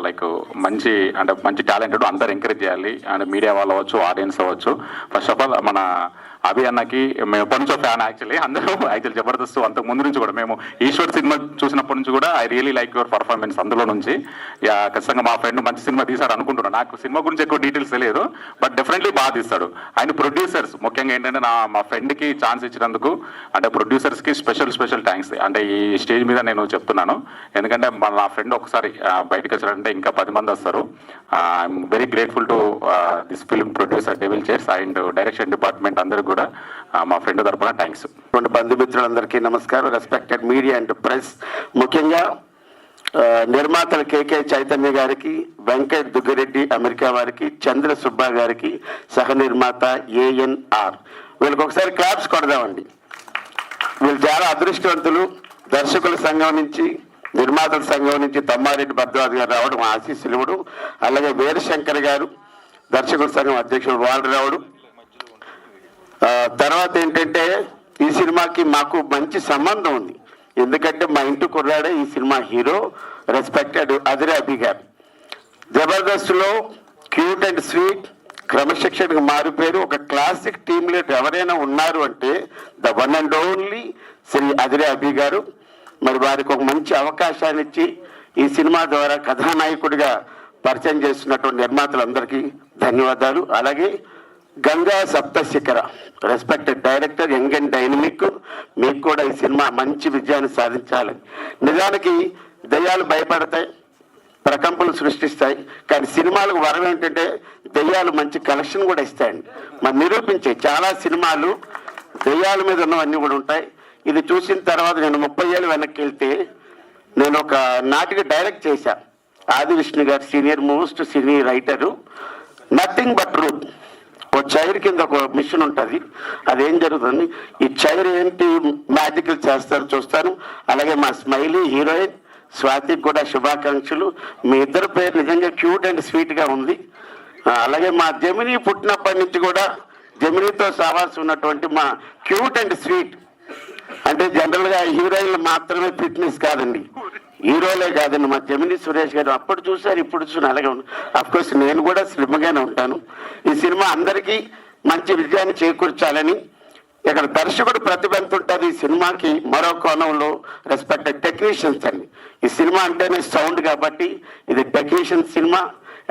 లైక్ మంచి టాలెంటెడ్ అందరు ఎంకరేజ్ చేయాలి, అండ్ మీడియా వాళ్ళు అవ్వచ్చు, ఆడియన్స్ అవ్వచ్చు. ఫస్ట్ ఆఫ్ ఆల్ మన అభి అన్నకి మేము ఎప్పటి నుంచో ఫ్యాన్. యాక్చువల్లీ అందరూ యాక్చువల్లీ జబర్దస్త్ అంతకు ముందు నుంచి కూడా, మేము ఈశ్వర్ సినిమా చూసినప్పటి నుంచి కూడా I really like your performance అందులో నుంచి. ఖచ్చితంగా మా ఫ్రెండ్ మంచి సినిమా తీశాడు అనుకుంటున్నాను. నాకు సినిమా గురించి ఎక్కువ డీటెయిల్స్ తెలియదు, బట్ డెఫినెట్లీ బాగా తీస్తాడు. ఆయన ప్రొడ్యూసర్స్ ముఖ్యంగా ఏంటంటే మా ఫ్రెండ్కి ఛాన్స్ ఇచ్చినందుకు, అంటే ప్రొడ్యూసర్స్కి స్పెషల్ థ్యాంక్స్. అంటే ఈ స్టేజ్ మీద నేను చెప్తున్నాను, ఎందుకంటే నా ఫ్రెండ్ ఒకసారి బయటకు వచ్చారంటే ఇంకా 10 మంది వస్తారు. I'm very grateful to this film producer devil chairs and direction department అందరూ కూడా మా ఫ్రెండ్ తరపున థ్యాంక్స్. బంధుమిత్రులందరికీ నమస్కారం. రెస్పెక్టెడ్ మీడియా అండ్ ప్రెస్, ముఖ్యంగా నిర్మాతలు కేకే చైతన్య గారికి, వెంకట్ దుగ్గిరెడ్డి అమెరికా వారికి, చంద్ర సుబ్బా గారికి, సహ నిర్మాత ANR, వీళ్ళకి ఒకసారి క్లాప్స్ కొడదామండి. వీళ్ళు చాలా అదృష్టవంతులు. దర్శకుల సంఘం నుంచి, నిర్మాతల సంఘం నుంచి తమ్మారెడ్డి భద్రరాజు గారు రావడం, ఆశీస్సులు ఇవ్వడం, అలాగే వీరశంకర్ గారు దర్శకుల సంఘం అధ్యక్షుడు వాళ్ళు రావడం. తర్వాత ఏంటంటే ఈ సినిమాకి మాకు మంచి సంబంధం ఉంది, ఎందుకంటే మా ఇంటి కుర్రాడే ఈ సినిమా హీరో, రెస్పెక్టెడ్ అదిరే అభి గారు. జబర్దస్త్లో క్యూట్ అండ్ స్వీట్, క్రమశిక్షణకు మారిపోయారు. ఒక క్లాసిక్ టీమ్ లీడర్ ఎవరైనా ఉన్నారు అంటే the one and only Shri Adire Abhi గారు. మరి వారికి ఒక మంచి అవకాశాన్ని ఇచ్చి ఈ సినిమా ద్వారా కథానాయకుడిగా పరిచయం చేస్తున్నటువంటి నిర్మాతలందరికీ ధన్యవాదాలు. అలాగే Ganga Saptashikhara, respected director, young and dynamic, మీకు కూడా ఈ సినిమా మంచి విజయాన్ని సాధించాలి. నిజానికి దయ్యాలు భయపడతాయి, ప్రకంపనలు సృష్టిస్తాయి, కానీ సినిమాలకు వరం ఏంటంటే దయ్యాలు మంచి కలెక్షన్ కూడా ఇస్తాయండి. మరి నిరూపించే చాలా సినిమాలు దయ్యాల మీద ఉన్నవన్నీ కూడా ఉంటాయి. ఇది చూసిన తర్వాత నేను 30 ఏళ్ళు వెనక్కి వెళ్తే నేను ఒక నాటిక డైరెక్ట్ చేశా. Aadi Vishnu garu senior most senior writer. Nothing but truth. ఓ చైర్ కింద ఒక మిషన్ ఉంటుంది, అదేం జరుగుతుంది, ఈ చైర్ ఏంటి మ్యాజికల్ చేస్తారు చూస్తాను. అలాగే మా స్మైలీ హీరోయిన్ స్వాతికి కూడా శుభాకాంక్షలు. మీ ఇద్దరు పేరు నిజంగా క్యూట్ అండ్ స్వీట్గా ఉంది. అలాగే మా జెమినీ పుట్టినప్పటి నుంచి కూడా జెమినీతో సహవాసం ఉన్నటువంటి మా క్యూట్ అండ్ స్వీట్, అంటే జనరల్గా హీరోయిన్లు మాత్రమే ఫిట్నెస్ కాదండి, హీరోలే కాదండి. మా జెమినీ సురేష్ గారు అప్పుడు చూశారు, ఇప్పుడు చూసిన అలాగే ఉంది. అఫ్కోర్స్ నేను కూడా స్లిమ్గానే ఉంటాను. ఈ సినిమా అందరికీ మంచి విజయాన్ని చేకూర్చాలని, ఇక్కడ దర్శకుడు ప్రతిభ ఎంత ఉంటుంది ఈ సినిమాకి మరో కోణంలో రెస్పెక్టెడ్ టెక్నీషియన్స్ అండి. ఈ సినిమా అంటేనే సౌండ్ కాబట్టి ఇది technician cinema.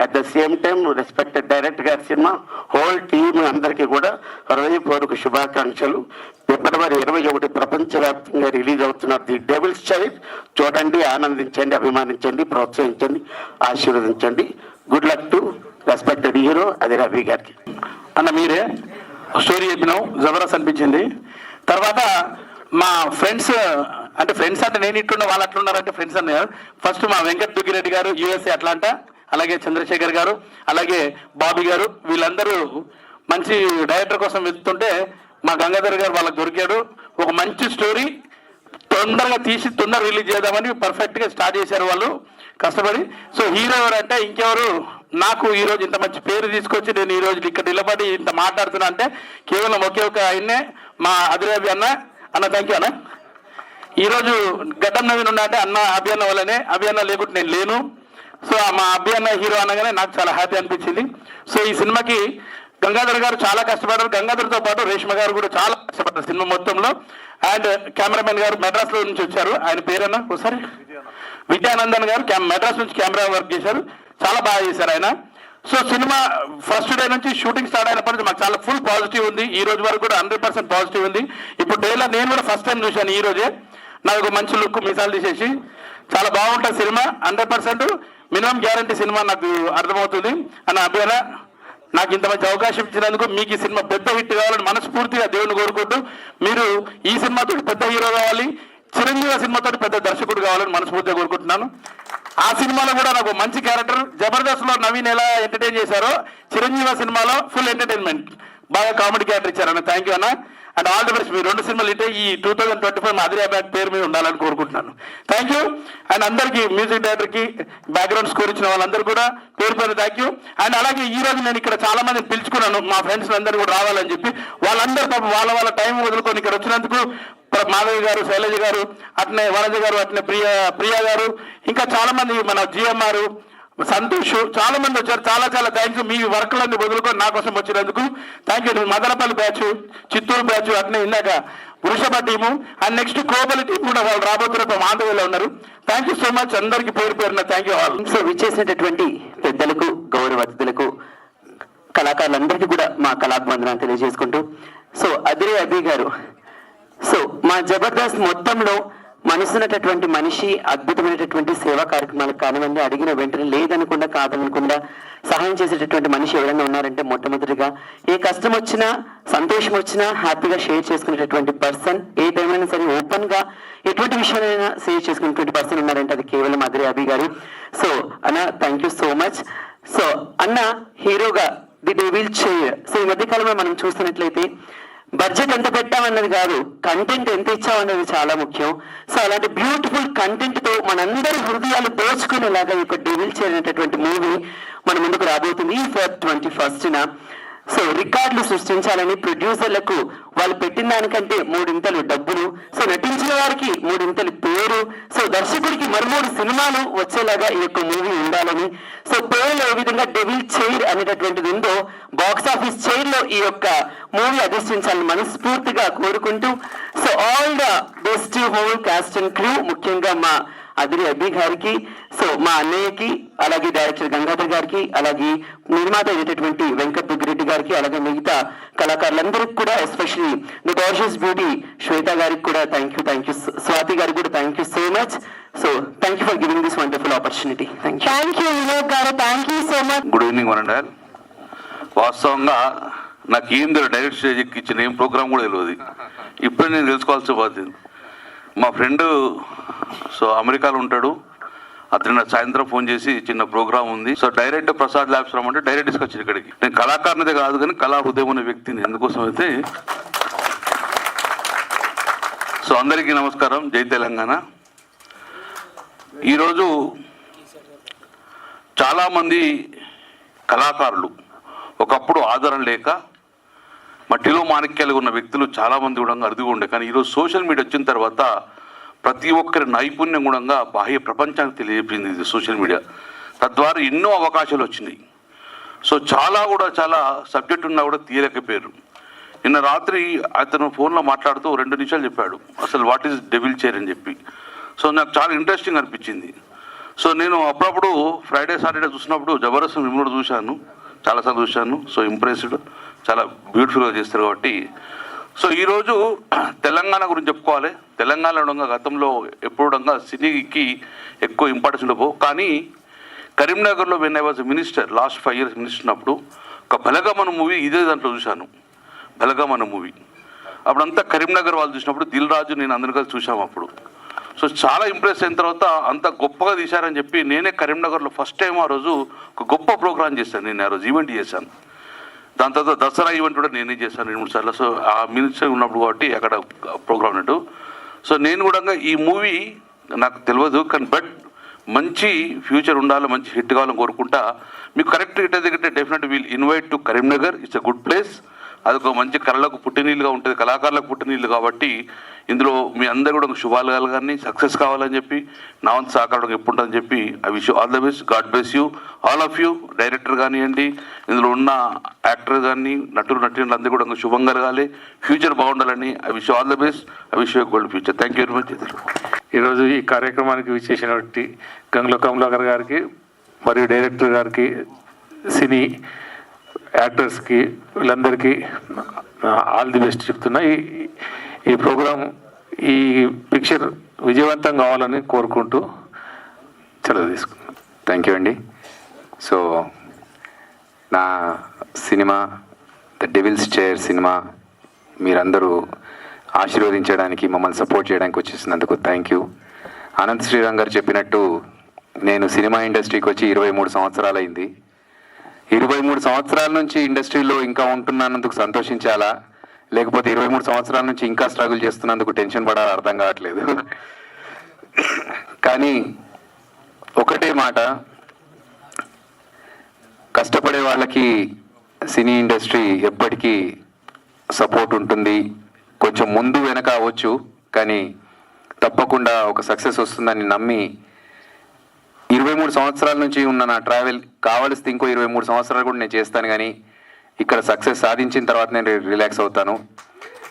At the same time respected director గారి సినిమా హోల్ టీమ్ అందరికీ కూడా హృదయపూర్వక శుభాకాంక్షలు. ఫిబ్రవరి 21 ప్రపంచవ్యాప్తంగా రిలీజ్ అవుతున్న ది డెవిల్స్ చైల్డ్ చూడండి, ఆనందించండి, అభిమానించండి, ప్రోత్సహించండి, ఆశీర్వదించండి. Good luck to respected hero Adire Abhi గారికి. అన్న మీరే స్టోరీ చెప్పినావు, జబర్దస్త్ అనిపించింది. తర్వాత మా ఫ్రెండ్స్ అంటే నేను ఇట్లున్నా వాళ్ళు అట్లున్నారంటే ఫ్రెండ్స్ అన్నారు. ఫస్ట్ మా వెంకట్ దుగ్గిరెడ్డి గారు యూఎస్ఏ అట్లాంటా, అలాగే చంద్రశేఖర్ గారు, అలాగే బాబీ గారు, వీళ్ళందరూ మంచి డైరెక్టర్ కోసం వెతుతుంటే మా గంగాధర్ గారు వాళ్ళకి దొరికాడు. ఒక మంచి స్టోరీ తొందరగా తీసి తొందరగా రిలీజ్ చేద్దామని పర్ఫెక్ట్గా స్టార్ట్ చేశారు వాళ్ళు కష్టపడి. సో హీరో ఎవరంటే ఇంకెవరు, నాకు ఈరోజు ఇంత మంచి పేరు తీసుకొచ్చి నేను ఈరోజు ఇక్కడ నిలబడి ఇంత మాట్లాడుతున్నా అంటే కేవలం ఒకే ఒక ఆయన్నే, మా అదిరి అభి అన్న. థ్యాంక్ యూ అన్న. ఈరోజు గడ్డం నవీన్ ఉన్నా అంటే అన్న అభి అన్న వల్లనే, అభి అన్న లేకుంటే నేను లేను. సో మా అభి అన్న హీరో అనగానే నాకు చాలా హ్యాపీ అనిపించింది. సో ఈ సినిమాకి గంగాధర్ గారు చాలా కష్టపడ్డారు. గంగాధర్తో పాటు రేష్మ గారు కూడా చాలా కష్టపడ్డారు సినిమా మొత్తంలో. అండ్ కెమెరామెన్ గారు మెడ్రాస్లో నుంచి వచ్చారు, ఆయన పేరన్నా ఒకసారి విద్యానందన్ గారు మెడ్రాస్ నుంచి కెమెరా వర్క్ చేశారు, చాలా బాగా చేశారు ఆయన. సో సినిమా ఫస్ట్ డే నుంచి షూటింగ్ స్టార్ట్ అయినప్పటి నుంచి మాకు చాలా ఫుల్ పాజిటివ్ ఉంది. ఈ రోజు వరకు కూడా 100% పాజిటివ్ ఉంది. ఇప్పుడు ట్రైలర్ నేను కూడా ఫస్ట్ టైం చూశాను ఈ రోజే. నాకు ఒక మంచి లుక్ మిసాలు తీసేసి చాలా బాగుంటుంది సినిమా. 100% మినిమం గ్యారంటీ సినిమా నాకు అర్థమవుతుంది. అన్న అభ్యర్థ నాకు ఇంత మంచి అవకాశం ఇచ్చినందుకు, మీకు ఈ సినిమా పెద్ద హిట్ కావాలని మనస్ఫూర్తిగా దేవుని కోరుకుంటూ, మీరు ఈ సినిమాతో పెద్ద హీరో కావాలి, చిరంజీవి సినిమాతో పెద్ద దర్శకుడు కావాలని మనస్ఫూర్తిగా కోరుకుంటున్నాను. ఆ సినిమాలో కూడా నాకు మంచి క్యారెక్టర్, జబర్దస్త్లో నవీన్ ఎలా ఎంటర్టైన్ చేశారో చిరంజీవి సినిమాలో ఫుల్ ఎంటర్టైన్మెంట్, బాగా కామెడీ క్యారెక్టర్ ఇచ్చారన్న. థ్యాంక్ యూ అన్న. And all the best. మీ 2 సినిమాలు ఇటే ఈ 2025 అదిరి అభి పేరు మీద ఉండాలని కోరుకుంటున్నాను. Thank you. అండ్ అందరికీ మ్యూజిక్ డైరెక్టర్కి బ్యాక్గ్రౌండ్ స్కోర్ ఇచ్చిన వాళ్ళందరూ కూడా పేరు పేరు థ్యాంక్ యూ. అండ్ అలాగే ఈ రోజు నేను ఇక్కడ చాలా మందిని పిలుచుకున్నాను, మా ఫ్రెండ్స్ అందరూ కూడా రావాలని చెప్పి. వాళ్ళందరూ పాపం వాళ్ళ టైం వదులుకొని ఇక్కడ వచ్చినందుకు మాధవి గారు, శైలజ గారు, అట్నే వనజ గారు, అట్నే ప్రియా గారు, ఇంకా చాలా మంది మన జిఎంఆర్, సంతోష్, చాలా మంది వచ్చారు. చాలా థ్యాంక్స్. మీ వర్క్లన్నీ వదులుకొని నా కోసం వచ్చినందుకు thank you. Madanapalle batch, Chittoor batch, అట్నే ఇందాక వృషభ team, and next Kobali team కూడా వాళ్ళు రాబోతున్న ఆంధ్రలో ఉన్నారు. Thank you so much. అందరికీ పేరు పేరున థ్యాంక్ యూ ఆల్. సో విచ్చేసినటువంటి పెద్దలకు, గౌరవ అతిథులకు, కళాకారులందరికీ కూడా మా కళాభివందనాలు తెలియజేసుకుంటూ, సో అదిరి అభి గారు, సో మా జబర్దస్త్ మొత్తంలో మనసున్నటువంటి మనిషి, అద్భుతమైనటువంటి సేవా కార్యక్రమాలకు కానివ్వండి, అడిగిన వెంటనే లేదనకుండా కాదనకుండా సహాయం చేసేటటువంటి మనిషి ఎవరైనా ఉన్నారంటే మొట్టమొదటిగా ఏ కష్టం వచ్చినా, సంతోషం వచ్చినా హ్యాపీగా షేర్ చేసుకునేటటువంటి పర్సన్, ఏ టైంలో సరే ఓపెన్ గా ఎటువంటి విషయాలైనా షేర్ చేసుకునేటువంటి పర్సన్ ఉన్నారంటే అది కేవలం అదిరి అభి గారు. సో అన్న thank you so much. So అన్న హీరోగా ది డెవిల్ చైల్డ్. సో ఈ మధ్య కాలంలో మనం చూస్తున్నట్లయితే బడ్జెట్ ఎంత పెట్టామన్నది కాదు, కంటెంట్ ఎంత ఇచ్చామన్నది చాలా ముఖ్యం. సో అలాంటి బ్యూటిఫుల్ కంటెంట్ తో మనందరి హృదయాలు దోచుకునేలాగా ఈ యొక్క డెవిల్ చైల్డ్ అనేటటువంటి మూవీ మన ముందుకు రాబోతుంది ఫర్ 21st. సో రికార్డులు సృష్టించాలని ప్రొడ్యూసర్లకు వాళ్ళు పెట్టిన దానికంటే 3 డబ్బులు, సో నటించిన వారికి 3 పేరు, సో దర్శకుడికి 3 సినిమాలు వచ్చేలాగా ఈ యొక్క మూవీ ఉండాలని, సో పేరులో ఏ విధంగా డెవిల్ చైర్ అనేటటువంటిది ఉందో బాక్స్ ఆఫీస్ చైర్ లో ఈ యొక్క మూవీ అధిష్ఠించాలని మనస్ఫూర్తిగా కోరుకుంటూ, so all the best whole cost and crew, ముఖ్యంగా మా అదిరి అభి గారికి, సో మా అన్నయ్యకి, అలాగే డైరెక్టర్ గంగాధర్ గారికి, అలాగే నిర్మాత అయినటువంటి వెంకట్ దుగ్గిరెడ్డి గారికి, అలాగే మిగతా కళాకారులందరికీ కూడా, especially the gorgeous beauty Shweta గారికి కూడా థ్యాంక్ యూ. స్వాతి గారికి కూడా thank you so much. So thank you for giving this wonderful opportunity. Thank you Vinod garu, thank you so much. Good evening one and all. వాస్తవంగా నాకు ఏందో డైరెక్ట్ స్టేజ్కి ఇచ్చిన ఏం ప్రోగ్రామ్ కూడా తెలియదు. ఇప్పుడే నేను తెలుసుకోవాల్సి పోతుంది. మా ఫ్రెండ్ సో అమెరికాలో ఉంటాడు, అతను నాకు సాయంత్రం ఫోన్ చేసి చిన్న ప్రోగ్రామ్ ఉంది, సో డైరెక్ట్ ప్రసాద్ ల్యాబ్స్ రమ్మంటే డైరెక్ట్ తీసుకొచ్చాను ఇక్కడికి. నేను కళాకారునిదే కాదు కానీ కళా హృదయం ఉన్న వ్యక్తిని. ఎందుకోసం అయితే సో అందరికీ నమస్కారం, జై తెలంగాణ. ఈరోజు చాలామంది కళాకారులు ఒకప్పుడు ఆదరణ లేక మట్టిలో మాణిక్యాలు ఉన్న వ్యక్తులు చాలామంది కూడా అరుదుగా ఉండే, కానీ ఈరోజు సోషల్ మీడియా వచ్చిన తర్వాత ప్రతి ఒక్కరి నైపుణ్యం కూడా బాహ్య ప్రపంచానికి తెలియజేసింది ఇది సోషల్ మీడియా. తద్వారా ఎన్నో అవకాశాలు వచ్చినాయి. సో చాలా సబ్జెక్ట్ ఉన్నా కూడా తీయలేకపోయారు. నిన్న రాత్రి అతను ఫోన్లో మాట్లాడుతూ 2 నిమిషాలు చెప్పాడు అసలు వాట్ ఈజ్ డెవిల్ చైర్ అని చెప్పి. సో నాకు చాలా ఇంట్రెస్టింగ్ అనిపించింది. సో నేను అప్పుడప్పుడు ఫ్రైడే సాటర్డే చూసినప్పుడు జబర్దస్త్ మిమ్మల్ని కూడా చూశాను, చాలాసార్లు చూశాను. సో ఇంప్రెస్డ్, చాలా బ్యూటిఫుల్గా చేస్తారు కాబట్టి. సో ఈరోజు తెలంగాణ గురించి చెప్పుకోవాలి. తెలంగాణలో గతంలో ఎప్పుడంగా సినీకి ఎక్కువ ఇంపార్టెన్స్ ఉండవు, కానీ కరీంనగర్లో when I was minister, last 5 years minister ఉన్నప్పుడు ఒక బలగమన మూవీ ఇదే దాంట్లో చూశాను. బలగమన మూవీ అప్పుడంతా కరీంనగర్ వాళ్ళు చూసినప్పుడు దిల్ రాజు నేను అందరికీ కలిసి చూసాము అప్పుడు. సో చాలా ఇంప్రెస్ అయిన తర్వాత అంత గొప్పగా తీశారని చెప్పి నేనే కరీంనగర్లో ఫస్ట్ టైం ఆ రోజు ఒక గొప్ప ప్రోగ్రామ్ చేశాను. నేను ఆ రోజు ఈవెంట్ చేశాను. దాని తర్వాత దసరా ఈవెంట్ కూడా నేనే చేశాను 2-3 సార్లు. సో ఆ మినిస్టర్ ఉన్నప్పుడు కాబట్టి అక్కడ ప్రోగ్రామ్ ఉన్నట్టు. సో నేను కూడా ఈ మూవీ నాకు తెలియదు, కానీ బట్ మంచి ఫ్యూచర్ ఉండాలి, మంచి హిట్ కావాలని కోరుకుంటా. మీకు కరెక్ట్ హిట్ అయితే definite will invite to Karimnagar. It's a good place. అదొక మంచి కళలకు పుట్టినీళ్ళుగా ఉంటుంది, కళాకారులకు పుట్టినీళ్ళు కాబట్టి ఇందులో మీ అందరూ కూడా శుభాలు కలగాలని, సక్సెస్ కావాలని చెప్పి నా వంతు సహకారం ఎప్పుడు ఉంటుందని చెప్పి I wish you all the best. God bless you all of you. Director కానివ్వండి, ఇందులో ఉన్న యాక్టర్ కానీ, నటులు అందరూ కూడా శుభం కలగాలి, ఫ్యూచర్ బాగుండాలని I wish you all the best. I wish you gold future. Thank you very much. ఈరోజు ఈ కార్యక్రమానికి విచ్చేసినటువంటి గంగుల కమలాకర్ గారికి మరియు డైరెక్టర్ గారికి, సినీ యాక్టర్స్కి, వీళ్ళందరికీ ఆల్ ది బెస్ట్ చెప్తున్నా. ఈ ప్రోగ్రాం, ఈ పిక్చర్ విజయవంతం కావాలని కోరుకుంటూ సెలవు తీసుకున్నాను. థ్యాంక్ యూ అండి. సో నా cinema the Devil's Chair cinema మీరందరూ ఆశీర్వదించడానికి, మమ్మల్ని సపోర్ట్ చేయడానికి వచ్చేసినందుకు థ్యాంక్ యూ. అనంత్ శ్రీరామ్ గారు చెప్పినట్టు నేను సినిమా ఇండస్ట్రీకి వచ్చి 23 సంవత్సరాలు అయింది. 23 సంవత్సరాల నుంచి ఇండస్ట్రీలో ఇంకా ఉంటున్నందుకు సంతోషించాలా, లేకపోతే 23 సంవత్సరాల నుంచి ఇంకా స్ట్రగుల్ చేస్తున్నందుకు టెన్షన్ పడాలి, అర్థం కావట్లేదు. కానీ ఒకటే మాట, కష్టపడే వాళ్ళకి సినీ ఇండస్ట్రీ ఎప్పటికీ సపోర్ట్ ఉంటుంది. కొంచెం ముందు వెనక అవ్వచ్చు, కానీ తప్పకుండా ఒక సక్సెస్ వస్తుందని నమ్మి 23 సంవత్సరాల నుంచి ఉన్న నా ట్రావెల్ కావలిస్తే ఇంకో 23 సంవత్సరాలు కూడా నేను చేస్తాను, కానీ ఇక్కడ సక్సెస్ సాధించిన తర్వాత నేను రిలాక్స్ అవుతాను.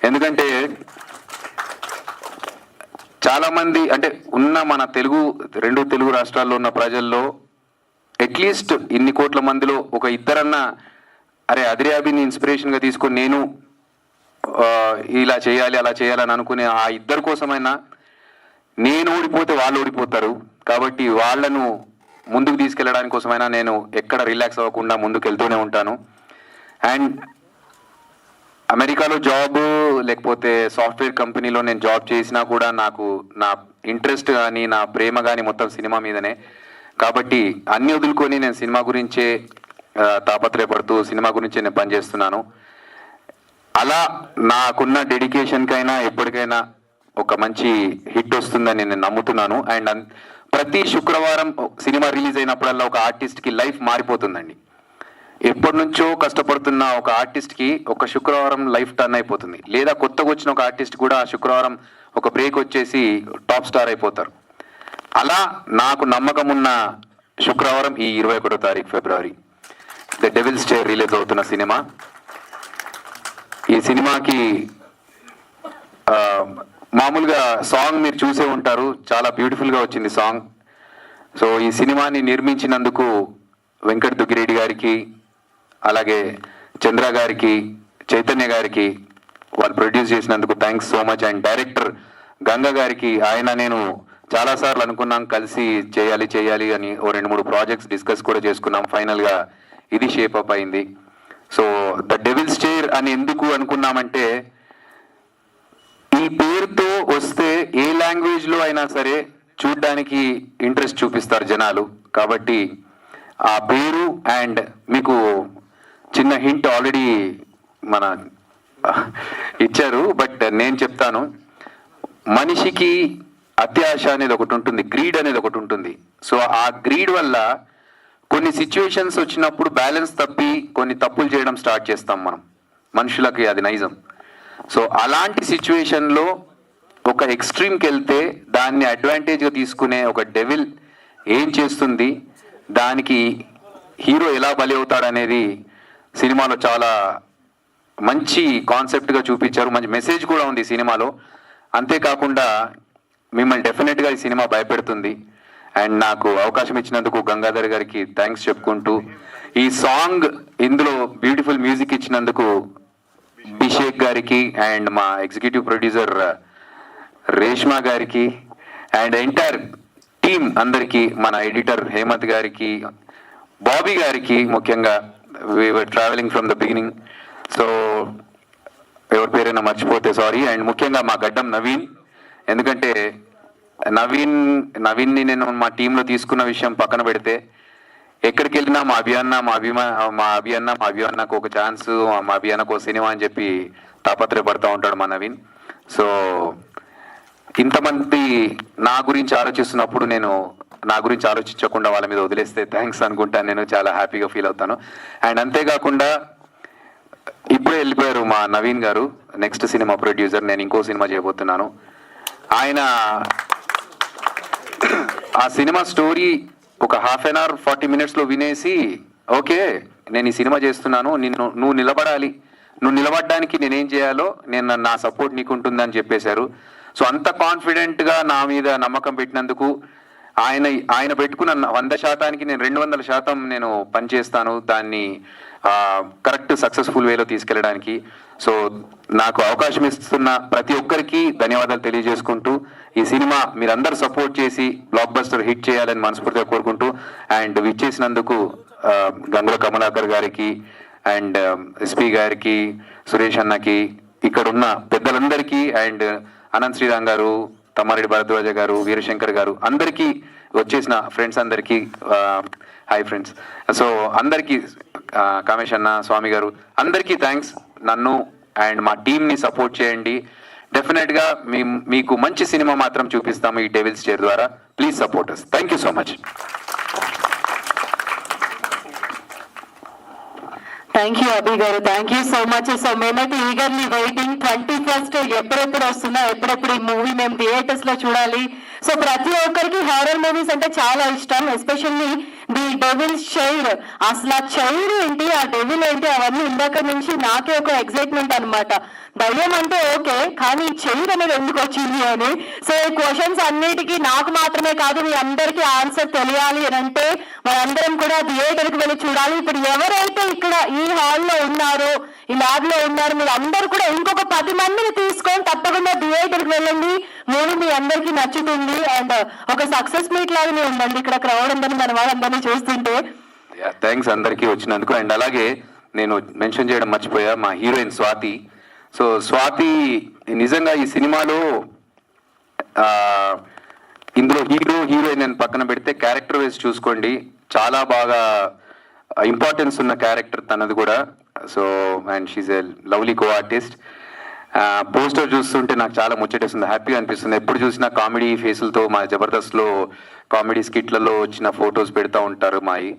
ఎందుకంటే చాలామంది అంటే ఉన్న మన రెండు తెలుగు రాష్ట్రాల్లో ఉన్న ప్రజల్లో అట్లీస్ట్ ఇన్ని కోట్ల మందిలో ఒక ఇద్దరన్నా అరే అదిరాబిని ఇన్స్పిరేషన్గా తీసుకొని నేను ఇలా చేయాలి అలా చేయాలని అనుకునే ఆ ఇద్దరి కోసమైనా, నేను ఓడిపోతే వాళ్ళు ఓడిపోతారు కాబట్టి వాళ్ళను ముందుకు తీసుకెళ్ళడానికి కోసమైనా నేను ఎక్కడ రిలాక్స్ అవ్వకుండా ముందుకు వెళ్తూనే ఉంటాను. అండ్ అమెరికాలో జాబ్ లేకపోతే సాఫ్ట్వేర్ కంపెనీలో నేను జాబ్ చేసినా కూడా నాకు నా ఇంట్రెస్ట్ కానీ నా ప్రేమ కానీ మొత్తం సినిమా మీదనే. కాబట్టి అన్ని వదులుకొని నేను సినిమా గురించే తాపత్రయపడుతూ సినిమా గురించే నేను పనిచేస్తున్నాను. అలా నాకున్న డెడికేషన్కైనా ఎప్పటికైనా ఒక మంచి హిట్ వస్తుందని నేను నమ్ముతున్నాను. అండ్ ప్రతి శుక్రవారం సినిమా రిలీజ్ అయినప్పుడల్లా ఒక ఆర్టిస్ట్కి లైఫ్ మారిపోతుందండి. ఎప్పటి నుంచో కష్టపడుతున్న ఒక ఆర్టిస్ట్కి ఒక శుక్రవారం లైఫ్ టర్న్ అయిపోతుంది, లేదా కొత్తగా వచ్చిన ఒక ఆర్టిస్ట్ కూడా ఆ శుక్రవారం ఒక బ్రేక్ వచ్చేసి టాప్ స్టార్ అయిపోతారు. అలా నాకు నమ్మకం ఉన్న శుక్రవారం ఈ 21వ తారీఖు ఫిబ్రవరి ద డెవిల్స్ చైర్ రిలీజ్ అవుతున్న సినిమా. ఈ సినిమాకి మామూలుగా సాంగ్ మీరు చూసే ఉంటారు, చాలా బ్యూటిఫుల్గా వచ్చింది సాంగ్. సో ఈ సినిమాని నిర్మించినందుకు వెంకట్ దుగ్గిరెడ్డి గారికి, అలాగే చంద్ర గారికి, చైతన్య గారికి, వాళ్ళు ప్రొడ్యూస్ చేసినందుకు thanks so much. And director Ganga గారికి, ఆయన నేను చాలాసార్లు అనుకున్నాం కలిసి చేయాలి అని, ఓ 2-3 ప్రాజెక్ట్స్ డిస్కస్ కూడా చేసుకున్నాం. ఫైనల్గా ఇది షేప్ అప్ అయింది. సో ద డెవిల్స్ చైర్ అని ఎందుకు అనుకున్నామంటే, ఈ పేరుతో వస్తే ఏ లాంగ్వేజ్లో అయినా సరే చూడ్డానికి ఇంట్రెస్ట్ చూపిస్తారు జనాలు. కాబట్టి ఆ పేరు అండ్ మీకు చిన్న హింట్ ఆల్రెడీ మన ఇచ్చారు, బట్ నేను చెప్తాను. మనిషికి అత్యాశ అనేది ఒకటి ఉంటుంది, గ్రీడ్ అనేది ఒకటి ఉంటుంది. సో ఆ గ్రీడ్ వల్ల కొన్ని సిచ్యువేషన్స్ వచ్చినప్పుడు బ్యాలెన్స్ తప్పి కొన్ని తప్పులు చేయడం స్టార్ట్ చేస్తాం మనం, మనుషులకి అది నైజం. సో అలాంటి సిచ్యువేషన్లో ఒక ఎక్స్ట్రీమ్కి వెళ్తే దాన్ని అడ్వాంటేజ్గా తీసుకునే ఒక డెవిల్ ఏం చేస్తుంది, దానికి హీరో ఎలా బలి అవుతాడనేది సినిమాలో చాలా మంచి కాన్సెప్ట్గా చూపించారు. మంచి మెసేజ్ కూడా ఉంది సినిమాలో. అంతేకాకుండా మిమ్మల్ని డెఫినెట్గా ఈ సినిమా భయపెడుతుంది. అండ్ నాకు అవకాశం ఇచ్చినందుకు గంగాధర్ గారికి థ్యాంక్స్ చెప్పుకుంటూ, ఈ సాంగ్ ఇందులో బ్యూటిఫుల్ మ్యూజిక్ ఇచ్చినందుకు అభిషేక్ గారికి అండ్ మా ఎగ్జిక్యూటివ్ ప్రొడ్యూసర్ రేష్మా గారికి అండ్ ఎంటైర్ టీమ్ అందరికీ, మన ఎడిటర్ హేమంత్ గారికి, బాబీ గారికి ముఖ్యంగా, we're travelling from the beginning. So ఎవరి పేరైనా మర్చిపోతే సారీ. అండ్ ముఖ్యంగా మా గడ్డం నవీన్, ఎందుకంటే నవీన్ని నేను మా టీంలో తీసుకున్న విషయం పక్కన పెడితే, ఎక్కడికి వెళ్ళినా మా అభియన్నకు ఒక ఛాన్స్, మా అభియన్నకు ఒక సినిమా అని చెప్పి తాపత్రయపడతా ఉంటాడు మా నవీన్. సో ఇంతమంది నా గురించి ఆలోచిస్తున్నప్పుడు నేను నా గురించి ఆలోచించకుండా వాళ్ళ మీద వదిలేస్తే థ్యాంక్స్ అనుకుంటాను, నేను చాలా హ్యాపీగా ఫీల్ అవుతాను. అండ్ అంతేకాకుండా ఇప్పుడే వెళ్ళిపోయారు మా నవీన్ గారు, నెక్స్ట్ సినిమా ప్రొడ్యూసర్. నేను ఇంకో సినిమా చేయబోతున్నాను. ఆయన ఆ సినిమా స్టోరీ ఒక 1/2 hour 40 minutesలో వినేసి, ఓకే నేను ఈ సినిమా చేస్తున్నాను, నువ్వు నిలబడాలి, నువ్వు నిలబడడానికి నేనేం చేయాలో నా సపోర్ట్ నీకు ఉంటుందని చెప్పేశారు. సో అంత కాన్ఫిడెంట్గా నా మీద నమ్మకం పెట్టినందుకు ఆయన పెట్టుకున్న 100%కి నేను 200% నేను పనిచేస్తాను, దాన్ని కరెక్ట్ సక్సెస్ఫుల్ వేలో తీసుకెళ్ళడానికి. సో నాకు అవకాశం ఇస్తున్న ప్రతి ఒక్కరికి ధన్యవాదాలు తెలియజేసుకుంటూ, ఈ సినిమా మీరందరూ సపోర్ట్ చేసి బ్లాక్ బస్టర్ హిట్ చేయాలని మనస్ఫూర్తిగా కోరుకుంటూ, అండ్ విచ్చేసినందుకు గంగుల కమలాకర్ గారికి అండ్ ఎస్పీ గారికి, సురేష్ అన్నకి, ఇక్కడున్న పెద్దలందరికీ, అండ్ అనంత్ శ్రీరామ్ గారు, తమ్మారెడ్డి భరద్వాజ గారు, వీరశంకర్ గారు, అందరికీ, వచ్చేసిన ఫ్రెండ్స్ అందరికీ హాయ్ ఫ్రెండ్స్. సో అందరికీ, కామేష్ అన్న, స్వామి గారు, అందరికీ థ్యాంక్స్. నన్ను అండ్ మా టీమ్ని సపోర్ట్ చేయండి. డెఫినెట్గా మీకు మంచి సినిమా మాత్రం చూపిస్తాము ఈ డెవిల్స్ చైర్ ద్వారా. Please support us. Thank you so much. Thank you Abhi garu, thank you so much. So మేమైతే ఈగర్లీ వెయిటింగ్ 21st ఎప్పుడెప్పుడు వస్తుందో, ఎప్పుడెప్పుడు ఈ మూవీ మేము థియేటర్స్ లో చూడాలి. సో ప్రతి ఒక్కరికి హారర్ మూవీస్ అంటే చాలా ఇష్టం, ఎస్పెషల్లీ ది డెవిల్స్ చైల్డ్. అసలు ఆ చైల్డ్ ఏంటి, ఆ డెవిల్ ఏంటి, అవన్నీ ఇందాక నుంచి నాకే ఒక ఎక్సైట్మెంట్ అనమాట. దయ్యం అంటే ఓకే, కానీ చైల్డ్ అనేది ఎందుకు వచ్చింది అని. సో ఈ క్వశ్చన్స్ అన్నిటికీ నాకు మాత్రమే కాదు, మీ అందరికీ ఆన్సర్ తెలియాలి అని అంటే మనందరం కూడా థియేటర్కి వెళ్ళి చూడాలి. ఇప్పుడు ఎవరైతే ఇక్కడ ఈ హాల్లో ఉన్నారో, ఈ ల్యాబ్ లో ఉన్నారు, మీరు అందరూ కూడా ఇంకొక 10 మందిని తీసుకొని తప్పకుండా థియేటర్కి వెళ్ళండి. మూవీ మీ అందరికీ నచ్చుతుంది. అండ్ ఒక సక్సెస్ మీట్ లాగానే ఉందండి ఇక్కడ క్రౌడ్ ఉందని మన వాళ్ళందరినీ చూస్తుంటే. థ్యాంక్స్ అందరికీ వచ్చినందుకు. అండ్ అలాగే నేను మెన్షన్ చేయడం మర్చిపోయా, మా హీరోయిన్ స్వాతి. సో స్వాతి నిజంగా ఈ సినిమాలో ఇందులో హీరోయిన్ అని పక్కన పెడితే క్యారెక్టర్ వైజ్ చూసుకోండి, చాలా బాగా ఇంపార్టెన్స్ ఉన్న క్యారెక్టర్ తనది కూడా. So and she's a lovely co artist. Poster చూస్తుంటే నాకు చాలా ముచ్చటేస్తుంది, హ్యాపీగా అనిపిస్తుంది. ఎప్పుడు చూసినా కామెడీ ఫేసులతో మా జబర్దస్త్లో కామెడీ స్కిట్లలో వచ్చిన ఫొటోస్ పెడతా ఉంటారు మాయి.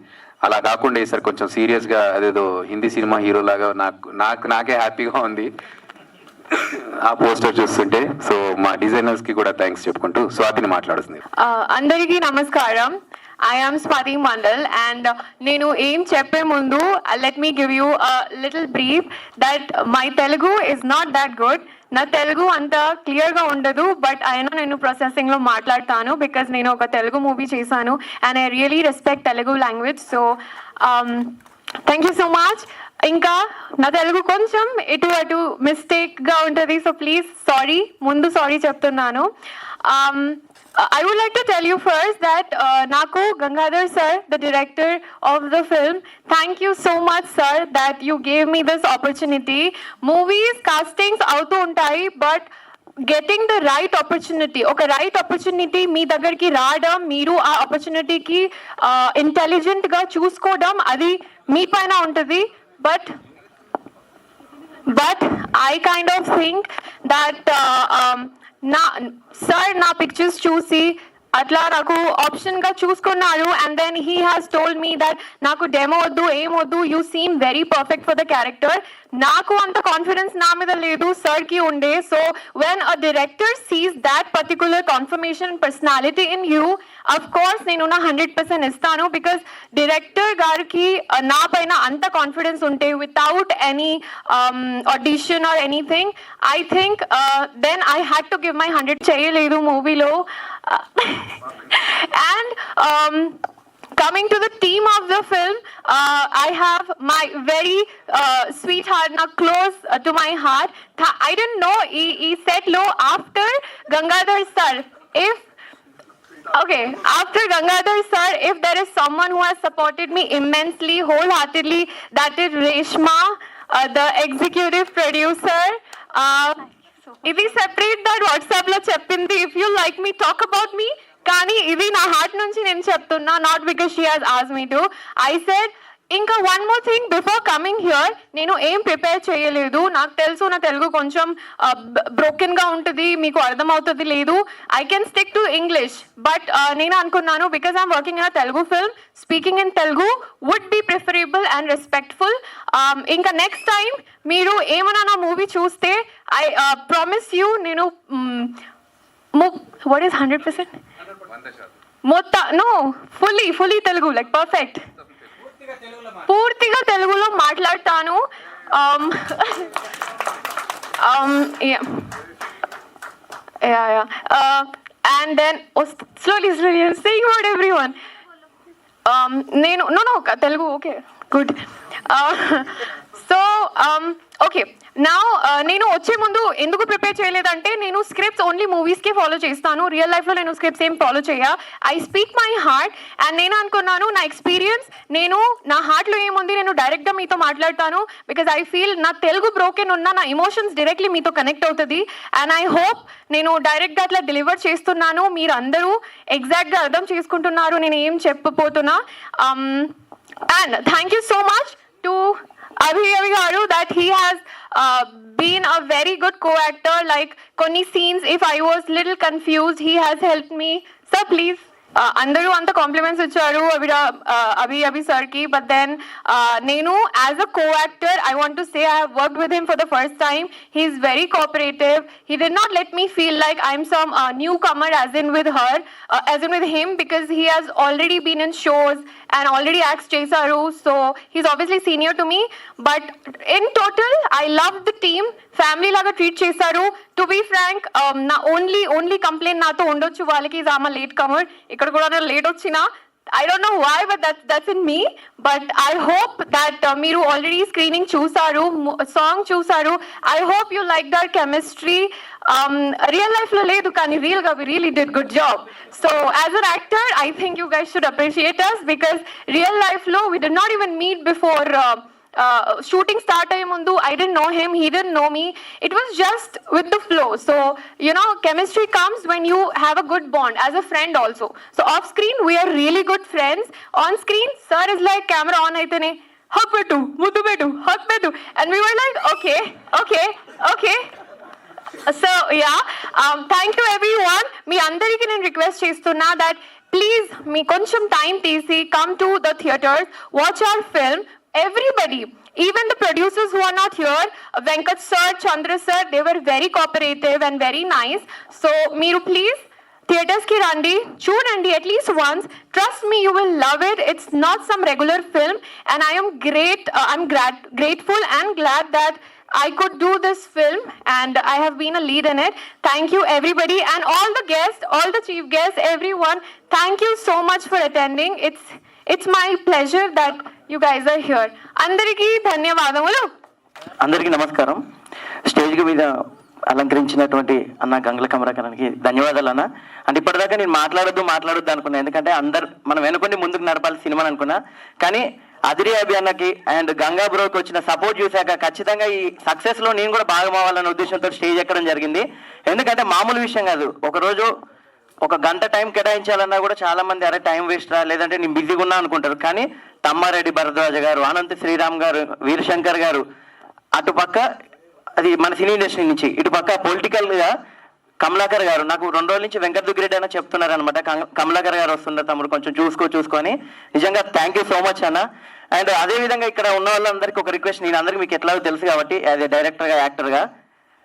అలా కాకుండా ఈసారి కొంచెం సీరియస్గా అదేదో హిందీ సినిమా హీరో లాగా నాకే హ్యాపీగా ఉంది ఆ పోస్టర్ చూస్తుంటే. సో మా డిజైనర్స్ కి కూడా థ్యాంక్స్ చెప్పుకుంటూ స్వాతిని మాట్లాడుతుంది. అందరికీ నమస్కారం. I am Swati Mandal and నేను ఏం చెప్పే ముందు let me give you a little brief that my Telugu is not that good. నా తెలుగు అంత క్లియర్గా ఉండదు, బట్ అయినా నేను ప్రాసెసింగ్లో మాట్లాడతాను బికాజ్ నేను ఒక తెలుగు మూవీ చేశాను and I really respect Telugu language. So thank you so much. ఇంకా నా తెలుగు కొంచెం ఇటు అటు మిస్టేక్గా ఉంటుంది, సో ప్లీజ్ సారీ, ముందు సారీ చెప్తున్నాను. I would like to tell you first that Naku Gangadhar sir, the director of the film, thank you so much sir that you gave me this opportunity. Movies, castings autu untai, but getting the right opportunity, oka right opportunity మీ దగ్గరికి రావడం, మీరు ఆ ఆపర్చునిటీకి intelligent గా చూసుకోవడం, అది మీ పైన ఉంటుంది. But I kind of think that నా పిక్చర్స్ చూసి అట్లా నాకు ఆప్షన్గా చూసుకున్నాడు and then he has told me that నాకు డెమో వద్దు, ఏం వద్దు, you seem very perfect for the character. నాకు అంత కాన్ఫిడెన్స్ నా మీద లేదు, సార్కి ఉండే. So when a director sees that particular confirmation personality in you, of course నేను నా 100% ఇస్తాను. బికాస్ డైరెక్టర్ గారికి నా పైన అంత కాన్ఫిడెన్స్ ఉంటే without any audition or anything, I think then I had to give my 100. చేయలేదు మూవీలో. And coming to the theme of the film, I have my very sweetheart, now close to my heart. I didn't know he said low after Gangadhar sir. After Gangadhar sir, if there is someone who has supported me immensely, wholeheartedly, that is Reshma, the executive producer. ఇది separate that WhatsApp లో చెప్పింది, if you like me talk about me, కానీ ఇది నా heart నుంచి నేను చెప్తున్నా, not because she has asked me to. I said ఇంకా one more thing before coming here, నేను ఏం ప్రిపేర్ చేయలేదు. నాకు తెలుసు నా తెలుగు కొంచెం బ్రోకెన్ గా ఉంటుంది, మీకు అర్థమవుతుంది లేదు. I can stick to English, but నేను అనుకున్నాను because I'm working in a Telugu film, speaking in Telugu would be preferable and respectful. ఇంకా నెక్స్ట్ టైం మీరు ఏమైనా నా మూవీ చూస్తే ఐ ప్రామిస్ యూ, నేను what is 100%? No, fully Telugu, like perfect. పూర్తిగా తెలుగులో మాట్లాడతాను. And then slowly I'm saying about everyone. నేను no Telugu, okay, good. So okay, now నేను వచ్చే ముందు ఎందుకు ప్రిపేర్ చేయలేదంటే, నేను స్క్రిప్ట్స్ ఓన్లీ మూవీస్కే ఫాలో చేస్తాను, రియల్ లైఫ్లో నేను స్క్రిప్ట్స్ ఏం ఫాలో చేయ. I speak my heart. And నేను అనుకున్నాను నా ఎక్స్పీరియన్స్, నేను నా హార్ట్లో ఏముంది నేను డైరెక్ట్గా మీతో మాట్లాడతాను. బికాజ్ ఐ ఫీల్ నా తెలుగు బ్రోకెన్ ఉన్న నా ఎమోషన్స్ డైరెక్ట్లీ మీతో కనెక్ట్ అవుతుంది. అండ్ ఐ హోప్ నేను డైరెక్ట్గా అట్లా డెలివర్ చేస్తున్నాను, మీరు అందరూ ఎగ్జాక్ట్గా అర్థం చేసుకుంటున్నారు నేను ఏం చెప్పబోతున్నా. And thank you so much to Abhi garu, that he has been a very good co-actor. Like konni scenes, if I was little confused, he has helped me. Sir, please. అందరూ అంత కాంప్లిమెంట్స్ ఇచ్చారు అభి సార్కి. But then నేను as a co actor I want to say I have worked with him for the first time. He is very cooperative. He did not let me feel like I'm some newcomer as in with him, because he has already been in shows and already acts చేశారు. So he's obviously senior to me, but in total I love the team. Family laga treat చేశారు. To be frank, na only complaint nato ఉండొచ్చు వాళ్ళకి, is I'm a late comer. ఇక్కడ కూడా late వచ్చినా, I don't know why, but that's in me. But I hope that మీరు already screening చూసారు, song చూసారు. I hope you like that chemistry. Real life lo ledu kani real ga we really did good job. So as an actor I think you guys should appreciate us, because real life lo we did not even meet before shooting start ayi mundu. I didn't know him, he didn't know me. It was just with the flow. So you know, chemistry comes when you have a good bond as a friend also. So off screen we are really good friends. On screen sir is like camera on aitene hug pettu, muddu pettu, hug pettu, and we were like okay. So yeah, thank you everyone. మీ అందరికీ నేను request చేస్తున్నా that please మీ కొంచెం time తీసి come to the theaters, watch our film. Everybody, even the producers who are not here, Venkat sir, Chandra sir, they were very cooperative and very nice. So మీరు please theaters ki randi, chudandi at least once. Trust me, you will love it. It's not some regular film, and I am grateful and glad that I could do this film and I have been a lead in it. Thank you everybody, and all the guests, all the chief guests, everyone. Thank you so much for attending. It's my pleasure that you guys are here. Andariki ధన్యవాదములు. అందరికీ నమస్కారం. Stage మీద అలంకరించినటువంటి అన్న గంగుల కమరాకరానికి ధన్యవాదాలు అన్న. అంటే ఇప్పటిదాకా నేను మాట్లాడొద్దు అనుకున్నా, ఎందుకంటే మనం వెనుకొని ముందుకు నడపాలి సినిమాని అనుకున్నా. కానీ అదిరి అభి అన్నకి అండ్ గంగా బ్రోకి వచ్చిన సపోర్ట్ చూశాక ఖచ్చితంగా ఈ సక్సెస్లో నేను కూడా భాగం అవ్వాలన్న ఉద్దేశంతో స్టేజ్ ఎక్కడం జరిగింది. ఎందుకంటే మామూలు విషయం కాదు. ఒకరోజు ఒక గంట టైం కేటాయించాలన్నా కూడా చాలా మంది అరే టైం వేస్ట్ రా, లేదంటే నేను బిజీగా ఉన్నా అనుకుంటారు. కానీ తమ్మారెడ్డి భరద్వాజ గారు, అనంత శ్రీరామ్ గారు, వీరశంకర్ గారు, అటుపక్క అది మన సినీ ఇండస్ట్రీ నుంచి, ఇటుపక్క పొలిటికల్గా కమలాకర్ గారు నాకు 2 రోజుల నుంచి వెంకట్ దుగ్గిరెడ్డి అన్న చెప్తున్నారు అనమాట, కమలాకర్ గారు వస్తున్నారు తమ్ముడు కొంచెం చూసుకొని. నిజంగా థ్యాంక్ యూ సో మచ్ అన్న. అండ్ అదేవిధంగా ఇక్కడ ఉన్న వాళ్ళందరికీ ఒక రిక్వెస్ట్, నేను అందరికీ మీకు ఎట్లాగో తెలుసు కాబట్టి యాజ్ ఏ డైరెక్టర్గా యాక్టర్గా,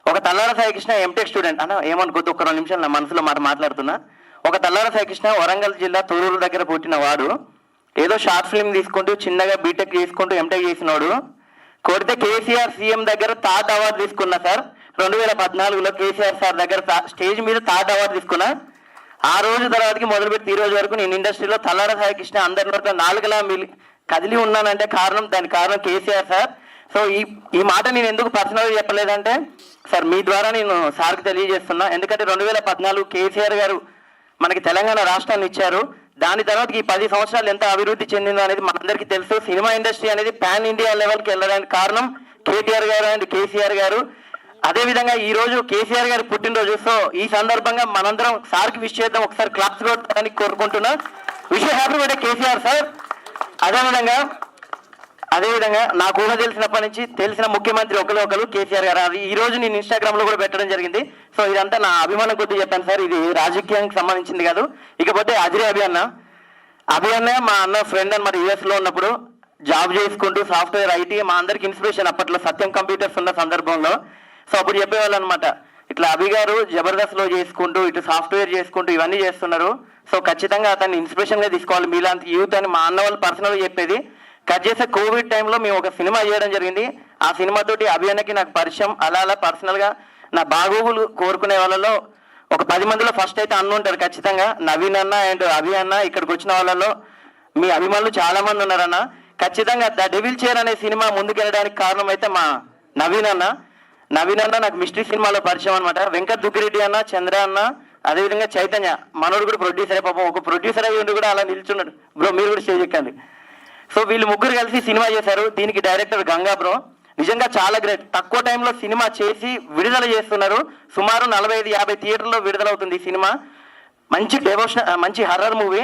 ఒక తల్లార సాయికృష్ణ ఎంటెక్ స్టూడెంట్ అన్న ఏమనుకోద్దు, ఒక 2 నిమిషాలు నా మనసులో మాట్లాడుతున్నా. ఒక తల్లార సాయికృష్ణ వరంగల్ జిల్లా తూరూరు దగ్గర పుట్టిన వాడు, ఏదో షార్ట్ ఫిల్మ్ తీసుకుంటూ చిన్నగా బీటెక్ చేసుకుంటూ ఎంటెక్ చేసినోడు, కొడితే కేసీఆర్ సీఎం దగ్గర థర్డ్ అవార్డు తీసుకున్నా సార్. 2014లో కేసీఆర్ సార్ దగ్గర స్టేజ్ మీద థర్డ్ అవార్డు తీసుకున్నా. ఆ రోజు తర్వాతకి మొదలుపెట్టి ఈ రోజు వరకు నేను ఇండస్ట్రీలో తల్లార సాయికృష్ణ అందరి నోట్లో 4 కదిలి ఉన్నానంటే దానికి కారణం కేసీఆర్ సార్. సో ఈ మాట నేను ఎందుకు పర్సనల్గా చెప్పలేదంటే సార్ మీ ద్వారా నేను సార్కి తెలియజేస్తున్నా. ఎందుకంటే 2014 కేసీఆర్ గారు మనకి తెలంగాణ రాష్ట్రాన్ని ఇచ్చారు. దాని తర్వాత ఈ 10 సంవత్సరాలు ఎంత అభివృద్ధి చెందిందో అనేది మనందరికీ తెలుసు. సినిమా ఇండస్ట్రీ అనేది పాన్ ఇండియా లెవెల్కి వెళ్ళడానికి కారణం కేటీఆర్ గారు అండ్ కేసీఆర్ గారు. అదేవిధంగా ఈ రోజు కేసీఆర్ గారి పుట్టినరోజు. సో ఈ సందర్భంగా మనందరం సార్కి విష్ చేద్దాం, ఒకసారి క్లాప్స్ కొట్టాలని కోరుకుంటున్నా. Wish happy birthday KCR sir. అదేవిధంగా నాకు ఊహ తెలిసినప్పటి నుంచి తెలిసిన ముఖ్యమంత్రి ఒకరు కేసీఆర్ గారు. అది ఈ రోజు నేను ఇన్స్టాగ్రామ్ లో కూడా పెట్టడం జరిగింది. సో ఇదంతా నా అభిమానం కొద్ది చెప్పాను సార్, ఇది రాజకీయానికి సంబంధించింది కాదు. ఇకపోతే అజిరే అభి అన్న మా అన్న ఫ్రెండ్ అనమాట. యూఎస్ లో ఉన్నప్పుడు జాబ్ చేసుకుంటూ సాఫ్ట్వేర్ ఐటీ మా అందరికి ఇన్స్పిరేషన్ అప్పట్లో సత్యం కంప్యూటర్స్ ఉన్న సందర్భంలో. సో అప్పుడు చెప్పేవాళ్ళు అనమాట, ఇట్లా అభి గారు జబర్దస్త్ లో చేసుకుంటూ ఇటు సాఫ్ట్వేర్ చేసుకుంటూ ఇవన్నీ చేస్తున్నారు. సో ఖచ్చితంగా అతన్ని ఇన్స్పిరేషన్ గా తీసుకోవాలి మీలాంటి యూత్ అని మా అన్న వాళ్ళు పర్సనల్గా చెప్పేది. కట్ చేసే కోవిడ్ టైంలో మేము ఒక సినిమా చేయడం జరిగింది. ఆ సినిమాతోటి అభియాన్నకి నాకు పరిచయం. అలా పర్సనల్గా నా బాగోగులు కోరుకునే వాళ్ళలో ఒక 10 మందిలో ఫస్ట్ అయితే అన్న ఉంటారు ఖచ్చితంగా. నవీన్ అన్న అండ్ అభి అన్న ఇక్కడికి వచ్చిన వాళ్ళలో మీ అభిమానులు చాలా మంది ఉన్నారన్న. ఖచ్చితంగా ద డెవిల్ చైర్ అనే సినిమా ముందుకెళ్ళడానికి కారణం అయితే మా నవీన్ అన్న నాకు మిస్టరీ సినిమాలో పరిచయం అనమాట. వెంకట్ దుగ్గిరెడ్డి అన్న, చంద్ర అన్న, అదేవిధంగా చైతన్య మనోడు కూడా ప్రొడ్యూసర్. పాపం ఒక ప్రొడ్యూసర్ అయ్యి ఉండి కూడా అలా నిల్చున్నాడు. బ్రో మీరు కూడా స్టేజ్ ఎక్కండి. సో వీళ్ళు ముగ్గురు కలిసి సినిమా చేశారు. దీనికి డైరెక్టర్ గంగా బ్రో. నిజంగా చాలా గ్రేట్. తక్కువ టైంలో సినిమా చేసి విడుదల చేస్తున్నారు. సుమారు 45-50 థియేటర్లో విడుదలవుతుంది ఈ సినిమా. మంచి హర్రర్ మూవీ.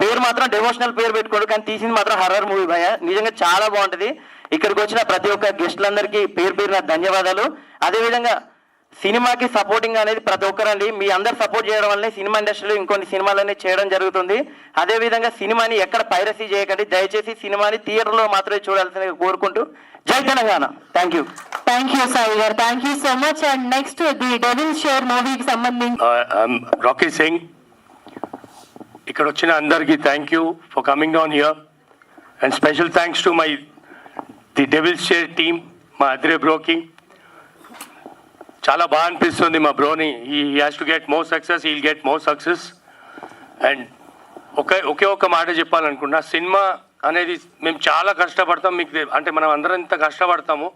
పేరు మాత్రం డెవోషనల్ పేరు పెట్టుకోడు, కానీ తీసింది మాత్రం హర్రర్ మూవీ భయ. నిజంగా చాలా బాగుంటుంది. ఇక్కడికి వచ్చిన ప్రతి ఒక్క గెస్టులందరికీ పేరు ధన్యవాదాలు. అదేవిధంగా సినిమాకి సపోర్టింగ్ అనేది ప్రతి ఒక్కరండి. మీ అందరు సపోర్ట్ చేయడం వల్లనే సినిమా ఇండస్ట్రీలో ఇంకొన్ని సినిమాలన్నీ చేయడం జరుగుతుంది. అదేవిధంగా సినిమాని ఎక్కడ పైరసీ చేయకండి, దయచేసి సినిమాని థియేటర్లో మాత్రమే చూడాల్సిందిగా కోరుకుంటూ జై తెలంగాణ. థ్యాంక్ యూ సాయి గారు, thank you so much. And next the devil chair మూవీకి సంబంధించి రాకీ సింగ్. ఇక్కడ వచ్చిన అందరికీ thank you for coming down here. And special thanks to the devil chair team, మా అద్రే బ్రోకి. చాలా బాగా అనిపిస్తుంది మా బ్రోని. He has to get more success, he'll get more success. And ఒకే ఒక్క మాట చెప్పాలనుకున్నా, సినిమా అనేది మేము చాలా కష్టపడతాం. మీకు అంటే మనం అందరం ఎంత కష్టపడతాము,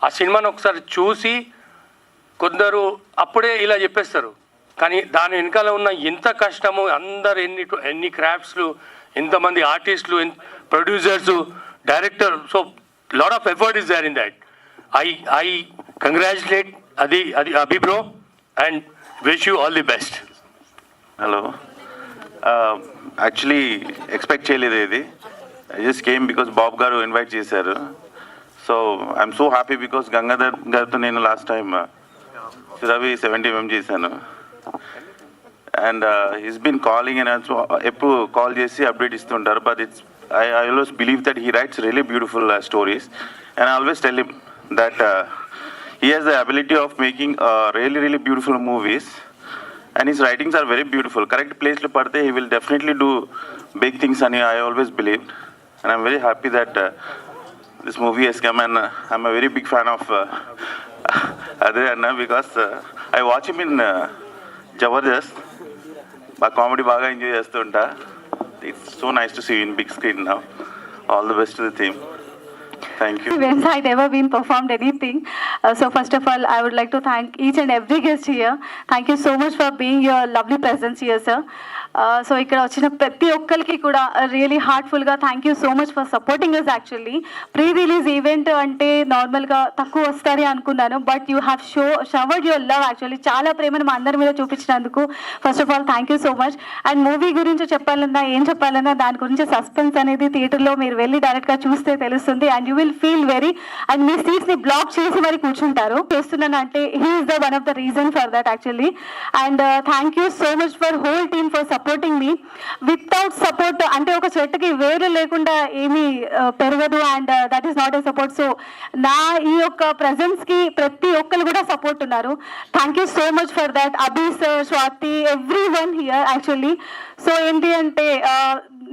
ఆ సినిమాను ఒకసారి చూసి కొందరు అప్పుడే ఇలా చెప్పేస్తారు, కానీ దాని వెనకాల ఉన్న ఎంత కష్టము, అందరు ఎన్ని క్రాఫ్ట్స్లు, ఎంతమంది ఆర్టిస్టులు, producers, director. So lot of effort is there in that. I congratulate Abhi bro and wish you all the best. Hello, actually expect చేయలేదు ఇది. I just came because Babu garu invite చేశారు. So I'm so happy because Gangadhar గారితో నేను last time Ravi 70mm చేశాను. And he's been calling and ఎప్పుడు call చేసి update ఇస్తుంటారు. But I always believe that he writes really beautiful stories, and I always tell him that he has the ability of making really beautiful movies, and his writings are very beautiful. Correct place lo padte he will definitely do big things, and I always believed, and I'm very happy that this movie has come, and I'm a very big fan of Adre Anna because I watch him in Jabardast. Ba comedy baga enjoy chestunta. It's so nice to see you in big screen now. All the best to the team. Thank you. When I'd ever been performed anything. So first of all, I would like to thank each and every guest here. Thank you so much for being your lovely presence here, sir. So ఇక్కడ వచ్చిన ప్రతి ఒక్కరికి కూడా really హార్ట్ఫుల్గా thank you so much for supporting us. Actually pre release event అంటే నార్మల్గా తక్కువ వస్తారని అనుకున్నాను, but you have showered your love. Actually చాలా ప్రేమను మా అందరి మీద చూపించినందుకు first of all thank you so much. And movie గురించి చెప్పాలన్నా ఏం చెప్పాలన్నా దాని గురించి సస్పెన్స్ అనేది థియేటర్లో మీరు వెళ్ళి డైరెక్ట్గా చూస్తే తెలుస్తుంది. And you will feel very and మీ సీట్స్ని బ్లాక్ చేసి మరి కూర్చుంటారు. చేస్తున్నాను అంటే he is the one of the reason for that actually. And thank you so much for whole team for supporting మీ. వితౌట్ సపోర్ట్ అంటే ఒక చెట్టుకి వేరు లేకుండా ఏమీ పెరగదు, and that is not a support. So నా ఈ యొక్క ప్రెజెన్స్కి ప్రతి ఒక్కరు కూడా సపోర్ట్ ఉన్నారు. Thank you so much for that. Abhi sir, Swathi, every one here actually. So ఏంటి అంటే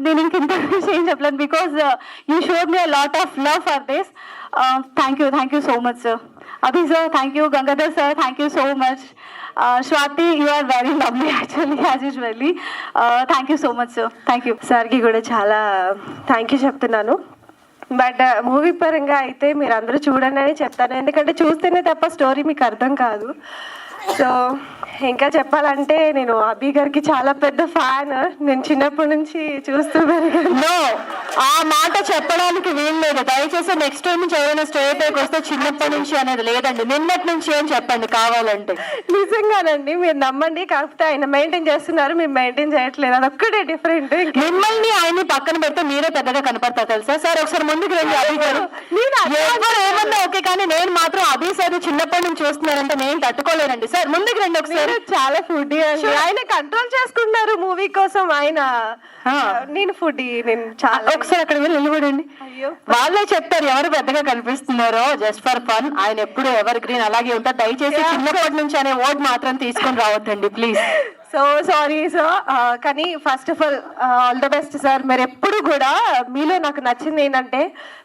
నేను ఇంక ఇంటర్వ్యూస్ ఏం చెప్పలేను, because you showed me a lot of love for this. Thank you so much sir. Abhi sir, thank you. Gangadhar sir, thank you so much. Swati, you are very lovely actually as usually. Thank you so much sir. Thank you. సార్కి కూడా చాలా thank you చెప్తున్నాను. But movie పరంగా అయితే మీరు అందరూ చూడండి అని చెప్తాను, ఎందుకంటే చూస్తేనే తప్ప స్టోరీ మీకు అర్థం కాదు. సో ఇంకా చెప్పాలంటే నేను అభి గారికి చాలా పెద్ద ఫ్యాన్. నేను చిన్నప్పటి నుంచి చూస్తూ పెరిగాను. ఆ మాట చెప్పడానికి వీలు లేదు. దయచేసి నెక్స్ట్ టైం నుంచి ఎవరైనా స్టేజ్ పైకి వస్తే చిన్నప్పటి నుంచి అనేది లేదండి, నిన్నటి నుంచి అని చెప్పండి కావాలంటే. నిజంగానండి, మీరు నమ్మండి. కాకపోతే ఆయన మెయింటైన్ చేస్తున్నారు, మీరు మెయింటైన్ చేయట్లేదు, అదొక్కటే డిఫరెంట్. మిమ్మల్ని ఆయన్ని పక్కన పెడితే మీరే పెద్దగా కనపడతారు తెలుసా సార్. ఒకసారి ముందుకు రండి అభి గారు. ఎవరు ఏమన్నా ఓకే, కానీ నేను మాత్రం అభి సార్ చిన్నప్పటి నుంచి చూస్తున్నానంటే నేను తట్టుకోలేనండి. సార్ ముందుకు రండి ఒకసారి. చాలా ఫుడ్ ఆయన కంట్రోల్ చేసుకుంటున్నారు మూవీ కోసం. ఆయన నేను ఫుడ్ నేను చాలా ఒకసారి అక్కడ వెళ్ళి నిలబడండి. వాళ్ళే చెప్తారు ఎవరు పెద్దగా కనిపిస్తున్నారో. Just for fun. ఆయన ఎప్పుడు ఎవర్ గ్రీన్ అలాగే ఉంటారు. దయచేసి చిన్నప్పటి నుంచి అనే వర్డ్ మాత్రం తీసుకొని రావద్దండి ప్లీజ్. సో సారీ సార్, కానీ first of all the best sir. మీరు ఎప్పుడు కూడా మీలో నాకు నచ్చింది ఏంటంటే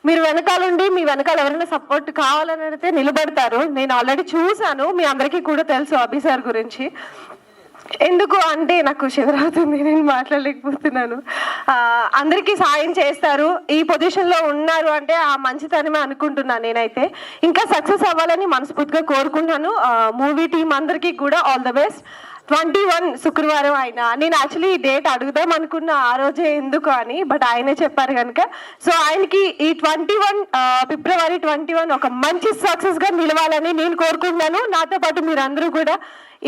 మీరు వెనకాలండి, మీ వెనకాల ఎవరైనా సపోర్ట్ కావాలని అడిగితే నిలబడతారు. నేను ఆల్రెడీ చూశాను, మీ అందరికీ కూడా తెలుసు అభి సార్ గురించి. ఎందుకు అంటే నాకు శివరావుతుంది, నేను మాట్లాడలేకపోతున్నాను. అందరికీ సాయం చేస్తారు, ఈ పొజిషన్లో ఉన్నారు అంటే ఆ మంచితనమే అనుకుంటున్నాను నేనైతే. ఇంకా సక్సెస్ అవ్వాలని మనస్ఫూర్తిగా కోరుకుంటున్నాను. మూవీ టీం అందరికీ కూడా ఆల్ ద బెస్ట్. 21 శుక్రవారం ఆయన, నేను యాక్చువల్లీ ఈ డేట్ అడుగుదాం అనుకున్న ఆ రోజే ఎందుకు అని, బట్ ఆయనే చెప్పారు కనుక. సో ఆయనకి ఈ 21 ఫిబ్రవరి 21 ఒక మంచి సక్సెస్గా నిలవాలని నేను కోరుకుంటున్నాను. నాతో పాటు మీరందరూ కూడా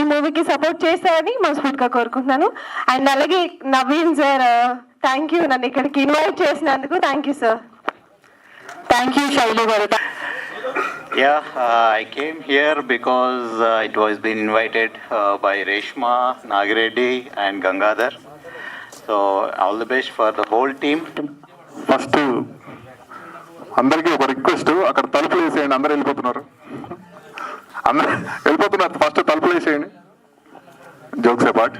ఈ మూవీకి సపోర్ట్ చేస్తారని మనస్ఫూర్తిగా కోరుకుంటున్నాను. అండ్ అలాగే నవీన్ సార్, థ్యాంక్ యూ నన్ను ఇక్కడికి ఇన్వైట్ చేసినందుకు. Thank you sir. Thank you Shailu గారు. Yeah, I came here because it was been invited by Reshma, Nagireddy and Gangadhar. So all the best for the whole team. First అందరికీ ఒక request, అక్కడ తలుపులు వేసేయండి. అందరూ వెళ్ళిపోతున్నారు, ఫస్ట్ తలుపులు వేసేయండి. Jokes apart,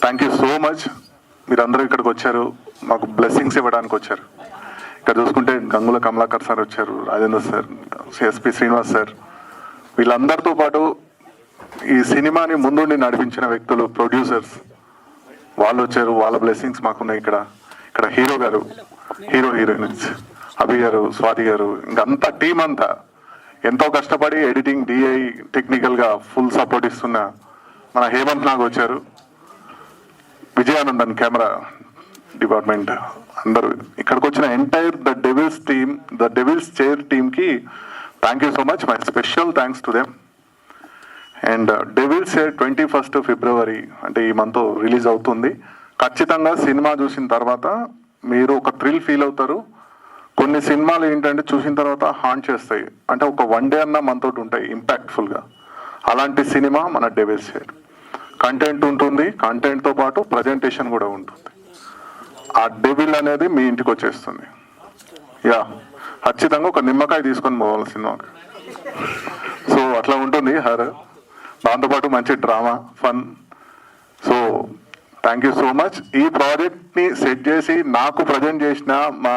thank you so much. మీరందరూ ఇక్కడికి వచ్చారు, మాకు బ్లెస్సింగ్స్ ఇవ్వడానికి వచ్చారు. ఇక్కడ చూసుకుంటే గంగుల కమలాకర్ సార్ వచ్చారు, Rajendra sir, SP Srinivas sir, వీళ్ళందరితో పాటు ఈ సినిమాని ముందుండి నడిపించిన వ్యక్తులు, ప్రొడ్యూసర్స్, వాళ్ళు వచ్చారు. వాళ్ళ బ్లెస్సింగ్స్ మాకున్నాయి. ఇక్కడ హీరో గారు, హీరోయిన్స్, అభి గారు, స్వాతి గారు, ఇంకంతా టీం అంతా ఎంతో కష్టపడి ఎడిటింగ్, డిఐ, టెక్నికల్గా ఫుల్ సపోర్ట్ ఇస్తున్న మన హేమంత్ నాగ్ వచ్చారు, విజయానందన్ కెమెరా డిపార్ట్మెంట్, అందరూ ఇక్కడికి వచ్చిన ఎంటైర్ ద డెవిల్స్ చైర్ టీమ్కి thank you so much. My special thanks to them. And Devil's Chair 21 ఫిబ్రవరి అంటే ఈ మంత్ రిలీజ్ అవుతుంది. ఖచ్చితంగా సినిమా చూసిన తర్వాత మీరు ఒక థ్రిల్ ఫీల్ అవుతారు. కొన్ని సినిమాలు ఏంటంటే చూసిన తర్వాత హాంట్ చేస్తాయి, అంటే ఒక 1 డే అన్న మనతోటి ఉంటాయి ఇంపాక్ట్ఫుల్గా. అలాంటి సినిమా మన డెవిల్స్ చైర్. కంటెంట్ ఉంటుంది, కంటెంట్తో పాటు ప్రజెంటేషన్ కూడా ఉంటుంది. ఆ డెవిల్ అనేది మీ ఇంటికి వచ్చేస్తుంది. యా, ఖచ్చితంగా ఒక నిమ్మకాయ తీసుకొని పోవాలి సినిమాకి. సో అట్లా ఉంటుంది దాంతోపాటు మంచి drama, fun. So thank you so much. ఈ ప్రాజెక్ట్ని సెట్ చేసి నాకు ప్రజెంట్ చేసిన మా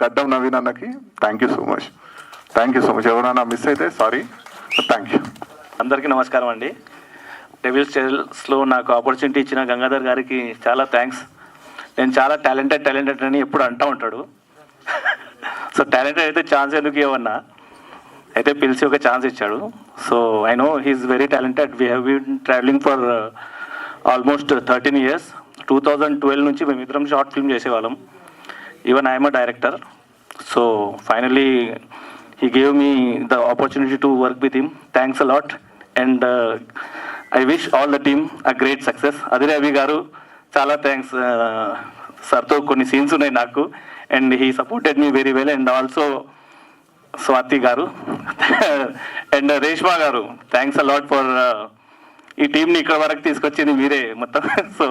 గడ్డం నవీన్ అన్నకి థ్యాంక్ యూ సో మచ్. ఎవరైనా మిస్ అయితే సారీ. Thank you. అందరికీ నమస్కారం అండి. డెవిల్స్ చైర్స్లో నాకు ఆపర్చునిటీ ఇచ్చిన గంగాధర్ గారికి చాలా థ్యాంక్స్. నేను చాలా టాలెంటెడ్ అని ఎప్పుడు అంటూ ఉంటాడు. సో టాలెంటెడ్ అయితే ఛాన్స్ ఎందుకు ఇవ్వన్నా, అయితే పిలిచి ఒక ఛాన్స్ ఇచ్చాడు. So I know he's very talented. We have been travelling for almost 13 years. 2012 నుంచి మేమిద్దరం షార్ట్ ఫిల్మ్ చేసేవాళ్ళం. Even I'm a director. So finally he gave me the opportunity to work with him. Thanks a lot, and I wish all the team a great success. Adire Abhi garu chala thanks sir to konni scenes unnai naku, and he supported me very well, and also Swati garu and Reshma garu, thanks a lot for ee team ni ikkada varaku teeskochindi meere mottam. So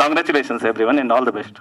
congratulations everyone and all the best.